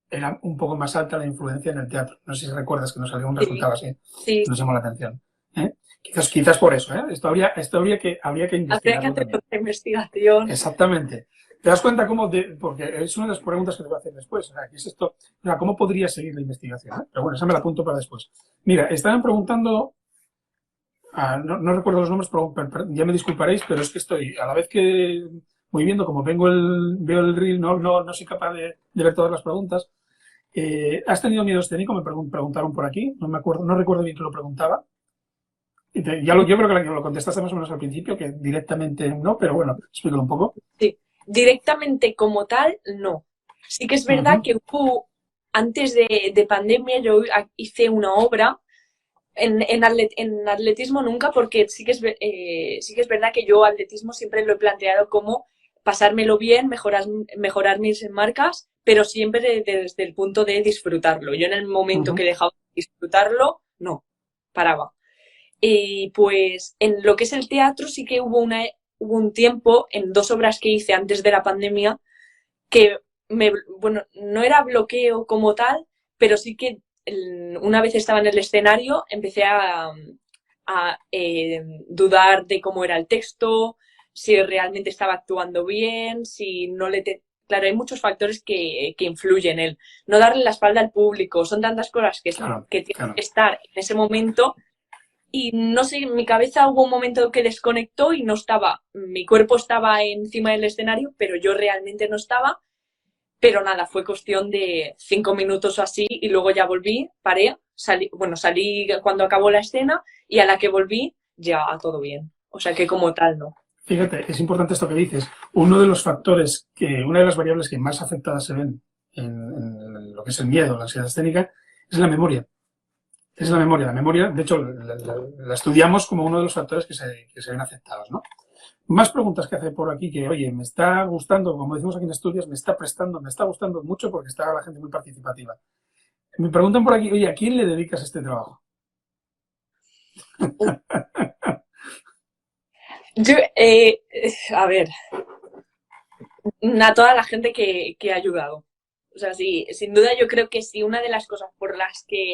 era un poco más alta la influencia en el teatro. No sé si recuerdas que nos salió un sí, resultado así, sí. que nos llamó la atención. ¿eh? Quizás por eso, ¿eh? Habría que Habría que investigarlo hacer también. otra investigación. Exactamente. ¿Te das cuenta porque es una de las preguntas que te voy a hacer después? O sea, ¿qué es esto? O sea, ¿cómo podría seguir la investigación? Pero bueno, esa me la apunto para después. Mira, estaban preguntando, no recuerdo los nombres, pero ya me disculparéis, pero es que estoy, a la vez que voy viendo, como veo el reel, no soy capaz de ver todas las preguntas. ¿Has tenido miedo escénico? Me preguntaron por aquí, no me acuerdo, no recuerdo bien que lo preguntaba. Yo creo que lo contestaste más o menos al principio, que directamente no, pero bueno, explícalo un poco. Sí, directamente como tal, no. Sí que es verdad Ujú, que antes de pandemia, yo hice una obra en atletismo nunca, porque sí que es verdad que yo atletismo siempre lo he planteado como pasármelo bien, mejorar mis marcas, pero siempre desde el punto de disfrutarlo. Yo en el momento ujú. que dejaba de disfrutarlo, no, paraba. Y pues en lo que es el teatro sí que hubo un tiempo en dos obras que hice antes de la pandemia que bueno, no era bloqueo como tal, pero sí que una vez estaba en el escenario empecé a dudar de cómo era el texto, si realmente estaba actuando bien, si no Claro, hay muchos factores que influyen en no darle la espalda al público, son tantas cosas Claro, que tienen claro. que estar en ese momento y no sé, en mi cabeza hubo un momento que desconectó y no estaba, mi cuerpo estaba encima del escenario, pero yo realmente no estaba. Pero nada, fue cuestión de 5 minutos o así y luego ya volví, paré, salí cuando acabó la escena y a la que volví ya todo bien. O sea que como tal no. Fíjate, es importante esto que dices. Uno de los factores una de las variables que más afectadas se ven en lo que es el miedo, la ansiedad escénica, es la memoria. Es la Mm. memoria. La memoria, de hecho, la estudiamos como uno de los factores que se ven afectados, ¿no? Más preguntas que hace por aquí que, oye, me está gustando, como decimos aquí en Estudios, me está gustando mucho porque está la gente muy participativa. Me preguntan por aquí, oye, ¿a quién le dedicas este trabajo? Yo, a ver, a toda la gente que ha ayudado. sea, sí, sin duda yo creo que sí, una de las cosas por las que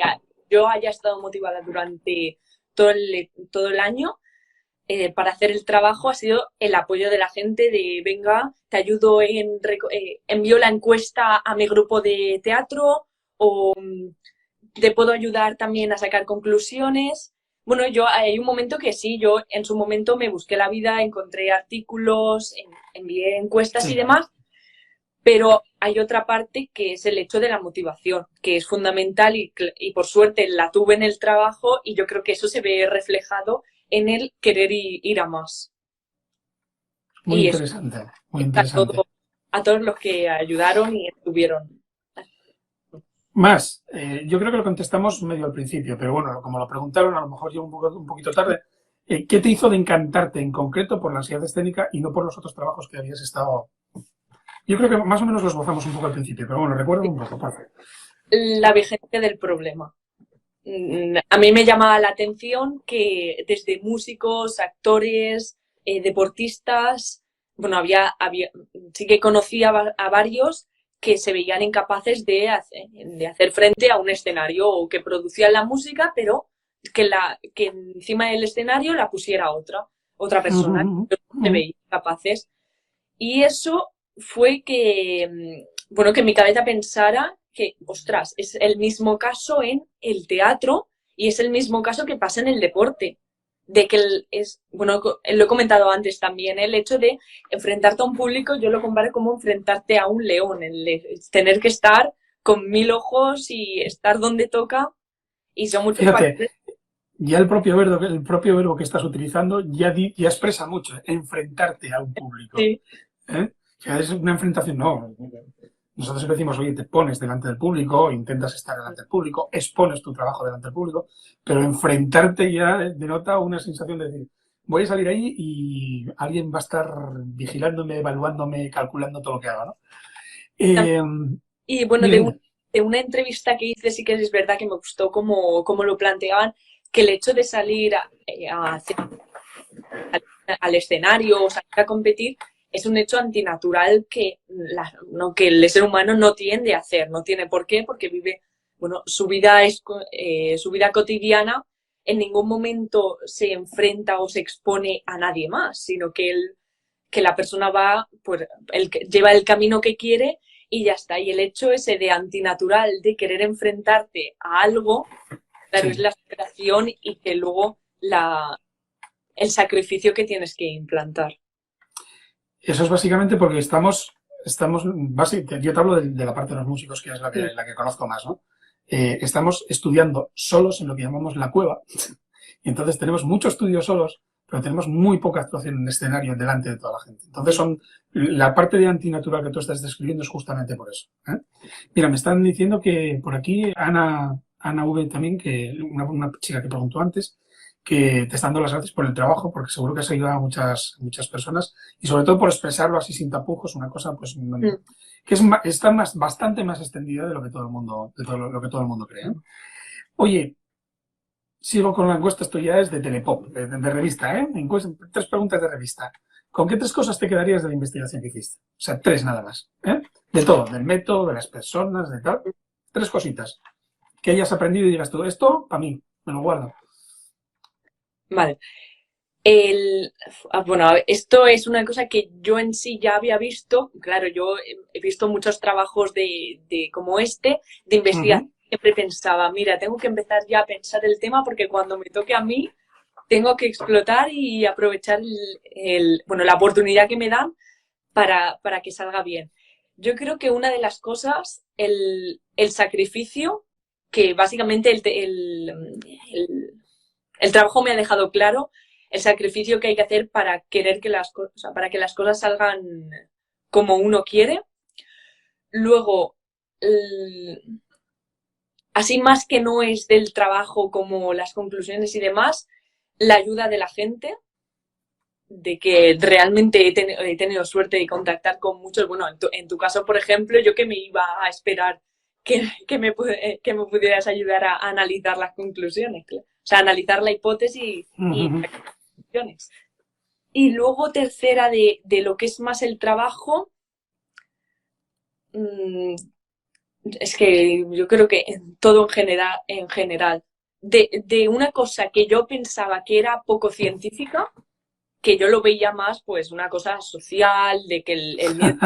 yo haya estado motivada durante todo el año para hacer el trabajo ha sido el apoyo de la gente de, venga, te ayudo envío la encuesta a mi grupo de teatro o te puedo ayudar también a sacar conclusiones. Bueno, yo hay un momento que sí, yo en su momento me busqué la vida, encontré artículos, envié encuestas y Sí. demás, pero hay otra parte que es el hecho de la motivación, que es fundamental y por suerte la tuve en el trabajo y yo creo que eso se ve reflejado en el querer ir a más. Muy Y eso interesante, muy a, interesante. a todos los que ayudaron y estuvieron. Más, yo creo que lo contestamos medio al principio, pero bueno, como lo preguntaron, a lo mejor yo un poquito tarde. ¿Qué te hizo de encantarte en concreto por la ansiedad escénica y no por los otros trabajos que habías estado? Yo creo que más o menos los gozamos un poco al principio, pero bueno, recuerdo un poco, por favor. La vigencia del problema. A mí me llamaba la atención que desde músicos, actores, deportistas, bueno, sí que conocía a varios que se veían incapaces de hacer frente a un escenario o que producían la música, pero que encima del escenario la pusiera otra persona que no se veía capaces. Y eso fue bueno, que mi cabeza pensara que, ostras, es el mismo caso en el teatro y es el mismo caso que pasa en el deporte. De que bueno, lo he comentado antes también, el hecho de enfrentarte a un público, yo lo comparo como enfrentarte a un león, tener que estar con 1000 ojos y estar donde toca, y son muchos Fíjate, factores. ya el propio verbo que estás utilizando ya expresa mucho, enfrentarte a un público. Sí, ¿Eh? O sea, es una enfrentación, no. Nosotros siempre decimos, oye, te pones delante del público, intentas estar delante del público, expones tu trabajo delante del público, pero enfrentarte ya denota una sensación de decir, voy a salir ahí y alguien va a estar vigilándome, evaluándome, calculando todo lo que haga, ¿no? Eh, y bueno, dime, dime. de una entrevista que hice sí que es verdad que me gustó cómo lo planteaban, que el hecho de salir al escenario o salir a competir es un hecho antinatural que el ser humano no tiende a hacer, no tiene por qué, porque vive, bueno, su vida cotidiana en ningún momento se enfrenta o se expone a nadie más, sino que la persona va, pues, lleva el camino que quiere y ya está. Y el hecho ese de antinatural de querer enfrentarte a algo, claro, es Sí. la superación y que luego el sacrificio que tienes que implantar. Eso es básicamente porque yo te hablo de la parte de los músicos, que es Mm, la que conozco más, ¿no? Estamos estudiando solos en lo que llamamos la cueva, y entonces tenemos mucho estudio solos, pero tenemos muy poca actuación en escenario delante de toda la gente. Entonces la parte de antinatural que tú estás describiendo es justamente por eso. ¿Eh? Mira, me están diciendo que por aquí Ana V también, que una chica que preguntó antes, que te está dando las gracias por el trabajo, porque seguro que has ayudado a muchas personas y sobre todo por expresarlo así sin tapujos, una cosa pues mm. que está bastante más extendida de lo que todo el mundo, lo que todo el mundo cree. ¿Eh? Oye, sigo con la encuesta, esto ya es de Telepop, de revista, ¿eh? Tres preguntas de revista. ¿Con qué tres cosas te quedarías de la investigación que hiciste? O sea, tres nada más. ¿Eh? De todo, del método, de las personas, de tal. Tres cositas. Que hayas aprendido y digas tú, esto, para mí, me lo guardo. Vale. Bueno, esto es una cosa que yo en sí ya había visto. Claro, yo he visto muchos trabajos como de Uh investigación. -huh. Siempre pensaba, mira, tengo que empezar ya a pensar el tema porque cuando me toque a mí, tengo que explotar y aprovechar bueno, la oportunidad que me dan para que salga bien. Yo creo que una de las cosas, el sacrificio, que básicamente el trabajo me ha dejado claro el sacrificio que hay que hacer para querer para que las cosas salgan como uno quiere. Luego, así más que no es del trabajo como las conclusiones y demás, la ayuda de la gente, de que realmente he tenido suerte de contactar con muchos. Bueno, en tu caso, por ejemplo, yo que me iba a esperar que me pudieras ayudar a analizar las conclusiones, claro. O sea, analizar la hipótesis Uh y -huh. las conclusiones. Y luego tercera de lo que es más el trabajo, mmm, Es que yo creo que en todo en general, de una cosa que yo pensaba que era poco científica, que yo lo veía más pues una cosa social, de que el miedo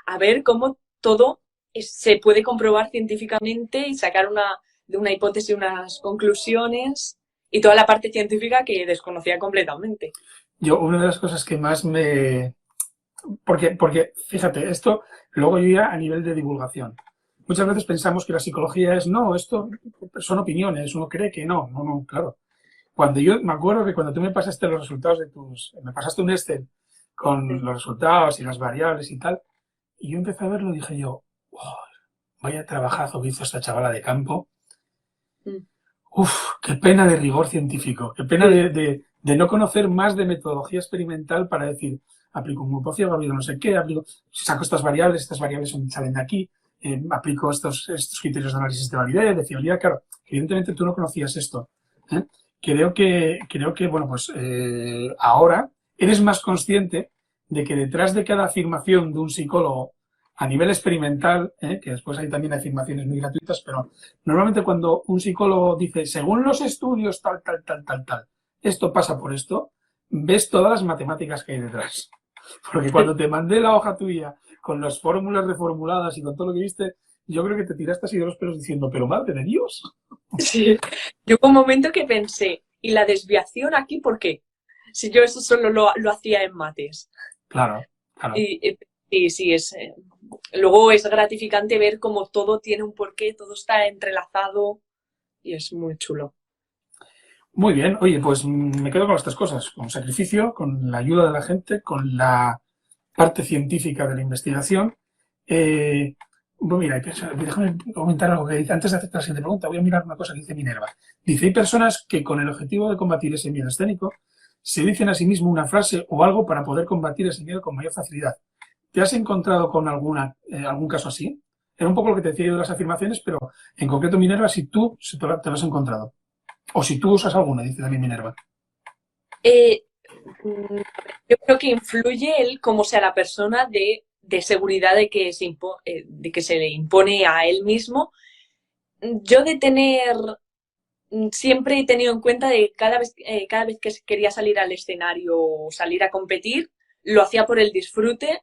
a ver cómo todo se puede comprobar científicamente y sacar de una hipótesis unas conclusiones y toda la parte científica que desconocía completamente. Yo, una de las cosas que más me... Porque, fíjate, esto luego yo ya a nivel de divulgación. Muchas veces pensamos que la psicología es, no, esto son opiniones, uno cree que no, no, no, claro. Cuando yo me acuerdo que cuando tú me pasaste los resultados me pasaste un Excel con los resultados y las variables y tal, y yo empecé a verlo y dije yo, "Oh, vaya trabajazo que hizo esta chavala de campo. Mm. Uf, qué pena de rigor científico, qué pena Sí, de no conocer más de metodología experimental para decir, aplico un grupo ciego, aplico no sé qué, saco estas variables salen de aquí, aplico estos criterios de análisis de validez, de fiabilidad, claro, evidentemente tú no conocías esto. ¿Eh? Creo que, bueno, pues ahora eres más consciente de que detrás de cada afirmación de un psicólogo a nivel experimental, que después hay también afirmaciones muy gratuitas, pero normalmente cuando un psicólogo dice, según los estudios, tal, tal, tal, tal, tal, esto pasa por esto, ves todas las matemáticas que hay detrás. Porque cuando te mandé la hoja tuya con las fórmulas reformuladas y con todo lo que viste, yo creo que te tiraste así de los pelos diciendo, pero madre de Dios. sí. Yo hubo un momento que pensé, ¿y la desviación aquí por qué? Si yo eso solo lo hacía en mates. Claro, claro. Y sí, luego es gratificante ver cómo todo tiene un porqué, todo está entrelazado y es muy chulo. Muy bien, oye, pues me quedo con las tres cosas, con sacrificio, con la ayuda de la gente, con la parte científica de la investigación. Bueno, mira, déjame comentar algo que dice, antes de hacer la siguiente pregunta, voy a mirar una cosa que dice Minerva. Dice, hay personas que con el objetivo de combatir ese miedo escénico, se dicen a sí mismo una frase o algo para poder combatir ese miedo con mayor facilidad. ¿Te has encontrado con algún caso así? Era un poco lo que te decía yo de las afirmaciones, pero en concreto, Minerva, si tú te lo has encontrado. O si tú usas alguna, dice también Minerva. Eh, yo creo que influye el cómo sea la persona de seguridad de que se le impone a él mismo. Yo de tener, siempre he tenido en cuenta de cada vez que quería salir al escenario o salir a competir, lo hacía por el disfrute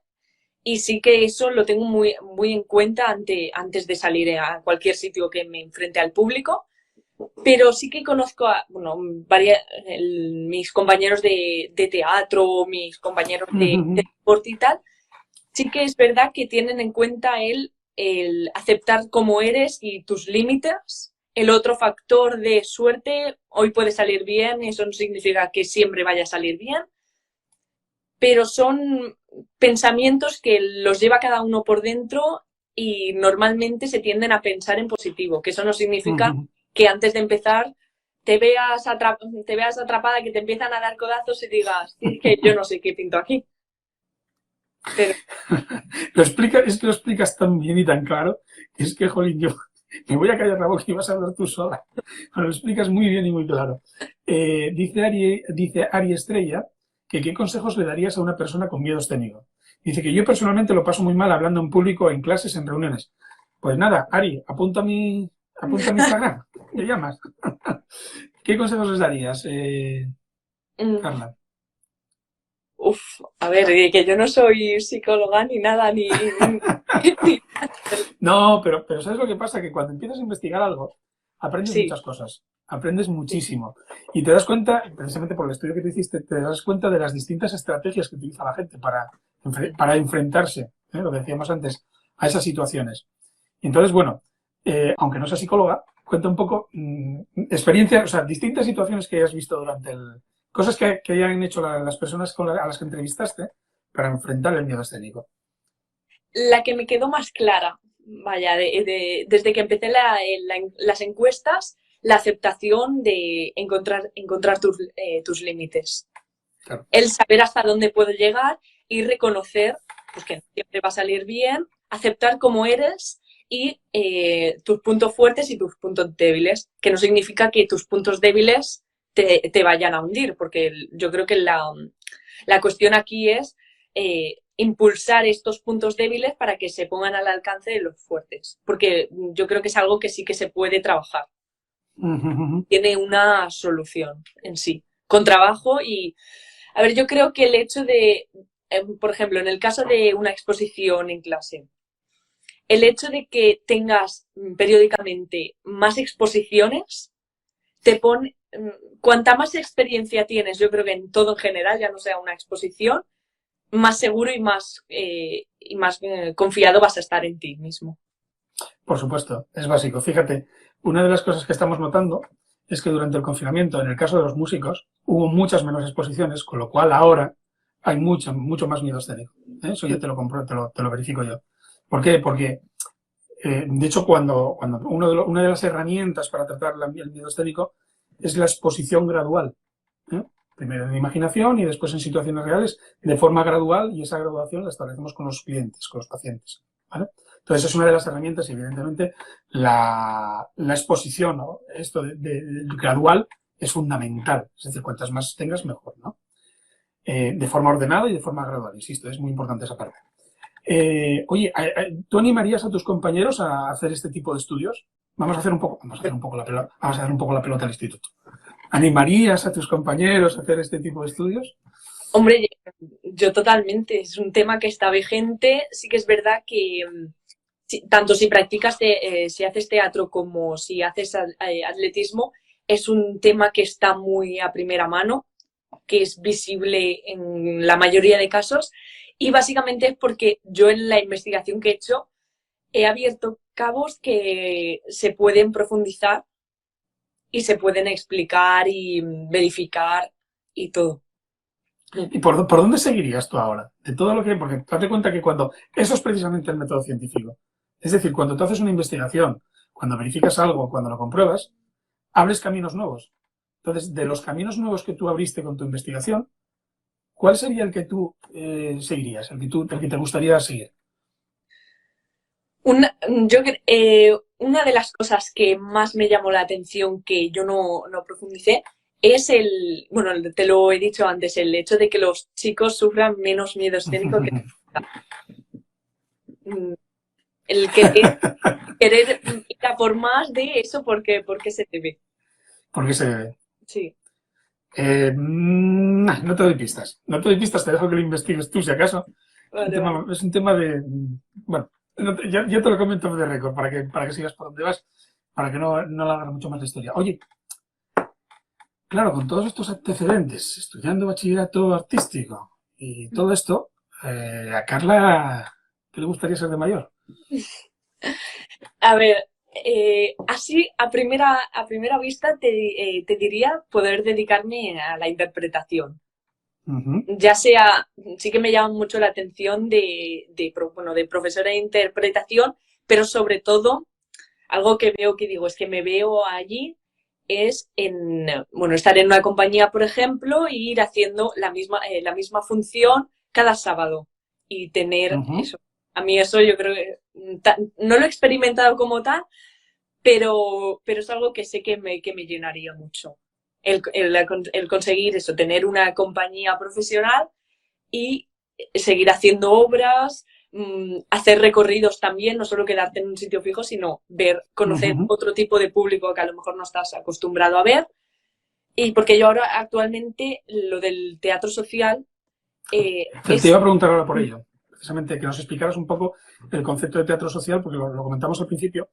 y sí que eso lo tengo muy, muy en cuenta antes de salir a cualquier sitio que me enfrente al público. Pero sí que conozco a, bueno, mis compañeros de teatro, mis compañeros de deporte y tal, sí que es verdad que tienen en cuenta el aceptar cómo eres y tus límites. El otro factor de suerte, hoy puede salir bien, eso no significa que siempre vaya a salir bien, pero son pensamientos que los lleva cada uno por dentro y normalmente se tienden a pensar en positivo, que eso no significa que antes de empezar te veas atrapada, que te empiezan a dar codazos y digas, es que yo no sé qué pinto aquí. Pero Es que lo explicas tan bien y tan claro, que es que, jolín, yo me voy a callar la boca y vas a hablar tú sola. Pero lo explicas muy bien y muy claro. Dice Ari Estrella que qué consejos le darías a una persona con miedo escénico. Dice que yo personalmente lo paso muy mal hablando en público, en clases, en reuniones. Pues nada, Ari, apunta mi Instagram, me llamas. ¿Qué consejos les darías, Carla? a ver, que yo no soy psicóloga ni nada, ni- No, pero ¿sabes lo que pasa? Que cuando empiezas a investigar algo, aprendes Sí, muchas cosas, aprendes sí. muchísimo. Y te das cuenta, precisamente por el estudio que tú hiciste, te das cuenta de las distintas estrategias que utiliza la gente para enfrentarse, lo que decíamos antes, a esas situaciones. Y entonces, bueno, aunque no sea psicóloga, cuenta un poco experiencias, o sea, distintas situaciones que hayas visto durante cosas que hayan hecho las personas a las que entrevistaste para enfrentar el miedo escénico. La que me quedó más clara, vaya, desde que empecé las encuestas, la aceptación de encontrar tus límites. Claro. El saber hasta dónde puedo llegar y reconocer pues, que no siempre va a salir bien, aceptar cómo eres y tus puntos fuertes y tus puntos débiles, que no significa que tus puntos débiles te vayan a hundir, porque yo creo que la cuestión aquí es impulsar estos puntos débiles para que se pongan al alcance de los fuertes. Porque yo creo que es algo que sí que se puede trabajar. Tiene una solución en sí, con trabajo y... A ver, yo creo que el hecho de, por ejemplo, en el caso de una exposición en clase, el hecho de que tengas periódicamente más exposiciones te pone, cuanta más experiencia tienes, yo creo que en todo en general, ya no sea una exposición, más seguro y más confiado vas a estar en ti mismo. Por supuesto, es básico. Fíjate, una de las cosas que estamos notando es que durante el confinamiento, en el caso de los músicos, hubo muchas menos exposiciones, con lo cual ahora hay mucho más miedo escénico. Eso ya te lo compro, te lo verifico yo. ¿Por qué? Porque, de hecho, cuando una de las herramientas para tratar el miedo escénico es la exposición gradual. Primero en imaginación y después en situaciones reales, de forma gradual, y esa graduación la establecemos con los clientes, con los pacientes. ¿Vale? Entonces es una de las herramientas y evidentemente la exposición, ¿no? Esto de gradual es fundamental, es decir, cuantas más tengas mejor, ¿no? De forma ordenada y de forma gradual, insisto, es muy importante esa parte. Oye, ¿tú animarías a tus compañeros a hacer este tipo de estudios? Vamos a dar un poco la pelota al instituto. ¿Animarías a tus compañeros a hacer este tipo de estudios? Hombre, yo totalmente. Es un tema que está vigente. Sí que es verdad que tanto si practicas, si haces teatro como si haces atletismo, es un tema que está muy a primera mano, que es visible en la mayoría de casos. Y básicamente es porque yo en la investigación que he hecho he abierto cabos que se pueden profundizar y se pueden explicar y verificar y todo. ¿Y por dónde seguirías tú ahora? De todo lo que... Porque date cuenta que cuando... Eso es precisamente el método científico. Es decir, cuando tú haces una investigación, cuando verificas algo, cuando lo compruebas, abres caminos nuevos. Entonces, de los caminos nuevos que tú abriste con tu investigación, ¿cuál sería el que tú seguirías, el que te gustaría seguir? Una de las cosas que más me llamó la atención, que yo no profundicé, es bueno, te lo he dicho antes, el hecho de que los chicos sufran menos miedo escénico que el querer ir a por más de eso porque se debe. Porque se debe. Sí. No te doy pistas. No te doy pistas, te dejo que lo investigues tú si acaso. Vale, vale. Es un tema de... Bueno, ya te lo comento de récord para que sigas por donde vas, para que no alargue mucho más la historia. Oye, claro, con todos estos antecedentes, estudiando bachillerato artístico y todo esto, a Carla, ¿qué le gustaría ser de mayor? A ver, así a primera vista te diría poder dedicarme a la interpretación. Ya sea, sí que me llama mucho la atención de profesora de interpretación, pero sobre todo, algo que veo que digo, es que me veo allí, es estar en una compañía, por ejemplo, e ir haciendo la misma función cada sábado y tener eso. A mí eso yo creo que no lo he experimentado como tal, pero es algo que sé que me llenaría mucho. El conseguir eso, tener una compañía profesional y seguir haciendo obras, hacer recorridos también, no solo quedarte en un sitio fijo, sino conocer otro tipo de público que a lo mejor no estás acostumbrado a ver. Y porque yo ahora actualmente lo del teatro social... Te iba a preguntar ahora por ello, precisamente que nos explicaras un poco el concepto de teatro social, porque lo comentamos al principio,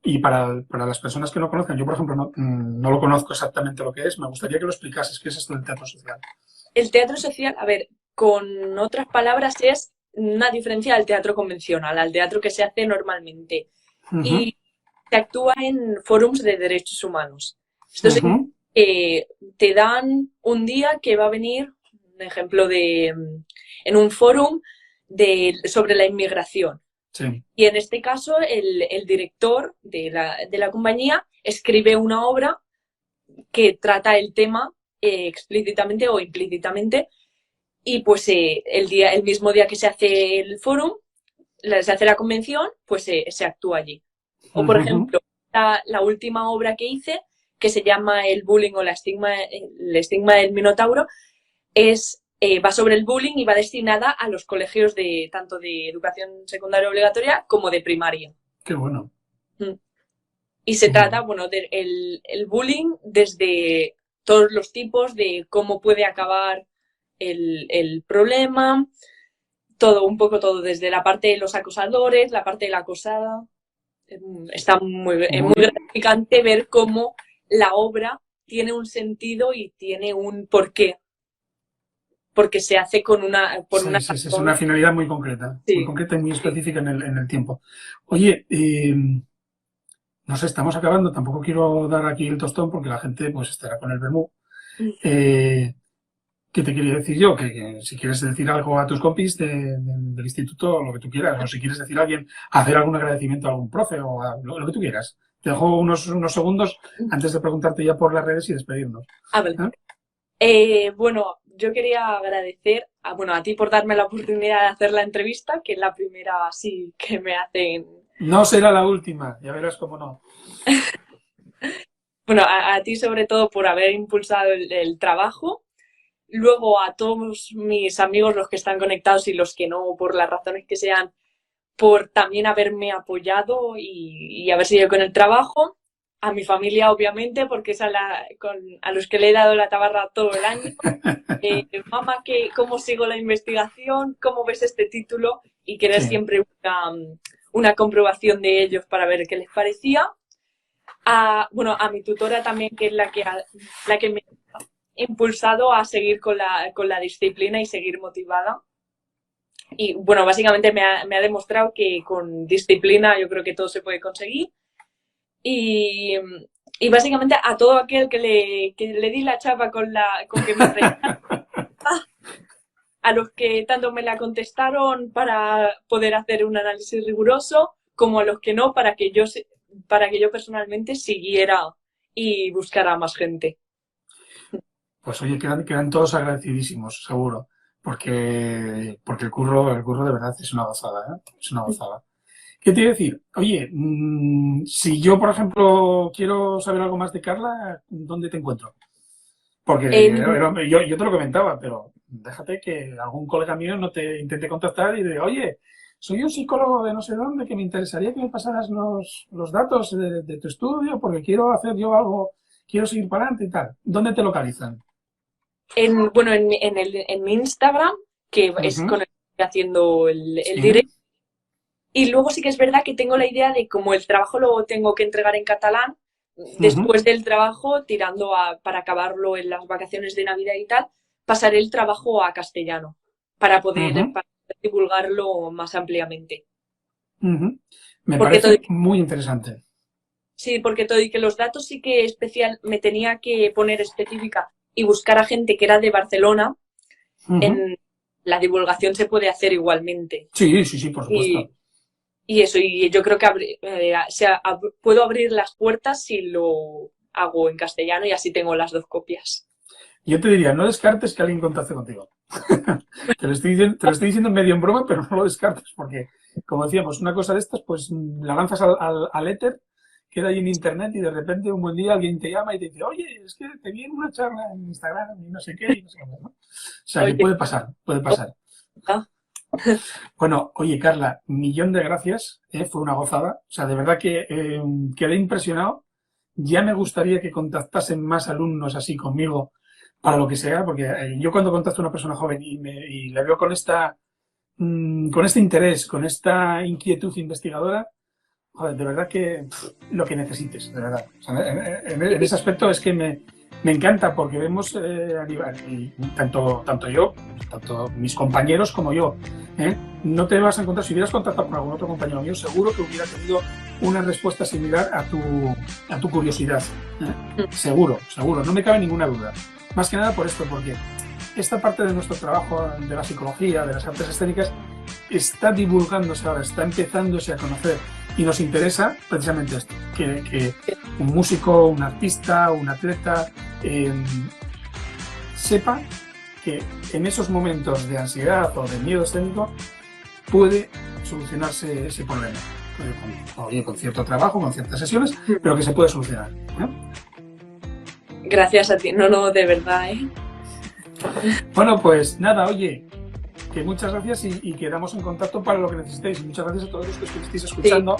y para las personas que no conozcan, yo por ejemplo no lo conozco exactamente lo que es, me gustaría que lo explicases, ¿qué es esto del teatro social? El teatro social, a ver, con otras palabras, es una diferencia al teatro convencional, al teatro que se hace normalmente. Y se actúa en fórums de derechos humanos. Esto significa que te dan un día que va a venir, un ejemplo en un fórum sobre la inmigración. Sí. Y en este caso, el director de la compañía escribe una obra que trata el tema explícitamente o implícitamente, y pues el mismo día que se hace el fórum, se hace la convención, pues se actúa allí. O por ejemplo, la última obra que hice, que se llama El bullying o el estigma del Minotauro, es va sobre el bullying y va destinada a los colegios de tanto de educación secundaria obligatoria como de primaria. Qué bueno. Y se trata, bueno, del el bullying desde todos los tipos, de cómo puede acabar el problema, todo, un poco todo, desde la parte de los acosadores, la parte de la acosada. Está muy gratificante ver cómo la obra tiene un sentido y tiene un porqué. Porque se hace con es una finalidad muy concreta, sí, muy concreta y muy específica en el tiempo. Oye, no sé, estamos acabando, tampoco quiero dar aquí el tostón porque la gente pues estará con el vermú. ¿Qué te quería decir yo? Que si quieres decir algo a tus compis del instituto, lo que tú quieras, o si quieres decir a alguien, hacer algún agradecimiento a algún profe o a lo que tú quieras. Te dejo unos segundos antes de preguntarte ya por las redes y despedirnos. Bueno, yo quería agradecer a ti por darme la oportunidad de hacer la entrevista, que es la primera así que me hacen. No será la última, ya verás cómo no. Bueno, a ti sobre todo por haber impulsado el trabajo. Luego a todos mis amigos, los que están conectados y los que no, por las razones que sean, por también haberme apoyado y haber seguido con el trabajo. A mi familia, obviamente, porque es a los que le he dado la tabarra todo el año. Mamá, ¿cómo sigo la investigación? ¿Cómo ves este título? Y querer siempre una comprobación de ellos para ver qué les parecía. A mi tutora también, que es la que me ha impulsado a seguir con la disciplina y seguir motivada. Y bueno, básicamente me ha demostrado que con disciplina yo creo que todo se puede conseguir. Y básicamente a todo aquel que le di la chapa con que me rechazaron, a los que tanto me la contestaron para poder hacer un análisis riguroso, como a los que no, para que yo personalmente siguiera y buscara a más gente. Pues oye, quedan todos agradecidísimos, seguro, porque el curro de verdad es una gozada, ¿eh? Es una gozada. ¿Qué te iba a decir? Oye, si yo, por ejemplo, quiero saber algo más de Carla, ¿dónde te encuentro? Porque yo te lo comentaba, pero déjate que algún colega mío no te intente contactar y de, oye, soy un psicólogo de no sé dónde, que me interesaría que me pasaras los datos de tu estudio porque quiero hacer yo algo, quiero seguir para adelante y tal. ¿Dónde te localizan? En mi Instagram, que es con el que estoy haciendo el directo. Y luego sí que es verdad que tengo la idea de como el trabajo lo tengo que entregar en catalán, después del trabajo, para acabarlo en las vacaciones de Navidad y tal, pasaré el trabajo a castellano para poder divulgarlo más ampliamente. Me parece muy interesante. Sí, porque todo y que los datos sí que me tenía que poner específica y buscar a gente que era de Barcelona, en la divulgación se puede hacer igualmente. Sí, por supuesto. Y eso, y yo creo que puedo abrir las puertas si lo hago en castellano y así tengo las dos copias. Yo te diría, no descartes que alguien contacte contigo. Te lo estoy diciendo medio en broma, pero no lo descartes porque, como decíamos, una cosa de estas, pues la lanzas al éter, queda ahí en internet y de repente un buen día alguien te llama y te dice, oye, es que te vi en una charla en Instagram y no sé qué, y no sé qué, ¿no? O sea, que puede pasar. Bueno, oye, Carla, millón de gracias, fue una gozada. O sea, de verdad que quedé impresionado. Ya me gustaría que contactasen más alumnos así conmigo para lo que sea, porque yo cuando contacto a una persona joven y le veo con este interés, con esta inquietud investigadora, joder, de verdad que lo que necesites, de verdad. O sea, en ese aspecto es que me encanta porque vemos y tanto yo, tanto mis compañeros como yo, no te vas a encontrar, si hubieras contactado con algún otro compañero mío, seguro que hubiera tenido una respuesta similar a tu curiosidad. Seguro, no me cabe ninguna duda. Más que nada por esto, porque esta parte de nuestro trabajo de la psicología, de las artes escénicas, está divulgándose ahora, está empezándose a conocer. Y nos interesa precisamente esto, que un músico, un artista, un atleta sepa que en esos momentos de ansiedad o de miedo escénico puede solucionarse ese problema. Con cierto trabajo, con ciertas sesiones, pero que se puede solucionar. Gracias a ti, no, de verdad, Bueno, pues nada, oye, que muchas gracias y quedamos en contacto para lo que necesitéis. Y muchas gracias a todos los que estuvisteis escuchando,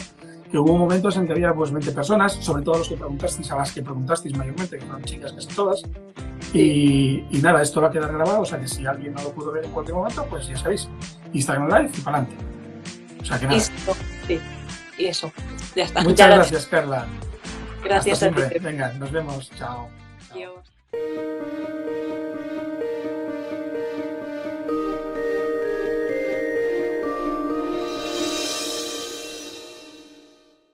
que hubo momentos en que había pues 20 personas, sobre todo los que preguntasteis, a las que preguntasteis mayormente, que fueron chicas casi todas. Y nada, esto va a quedar grabado, o sea que si alguien no lo pudo ver en cualquier momento, pues ya sabéis, Instagram Live y para adelante. O sea que nada. Y eso, ya está. Muchas gracias, Carla. Gracias Hasta a ti. siempre. Venga, nos vemos. Chao. Adiós.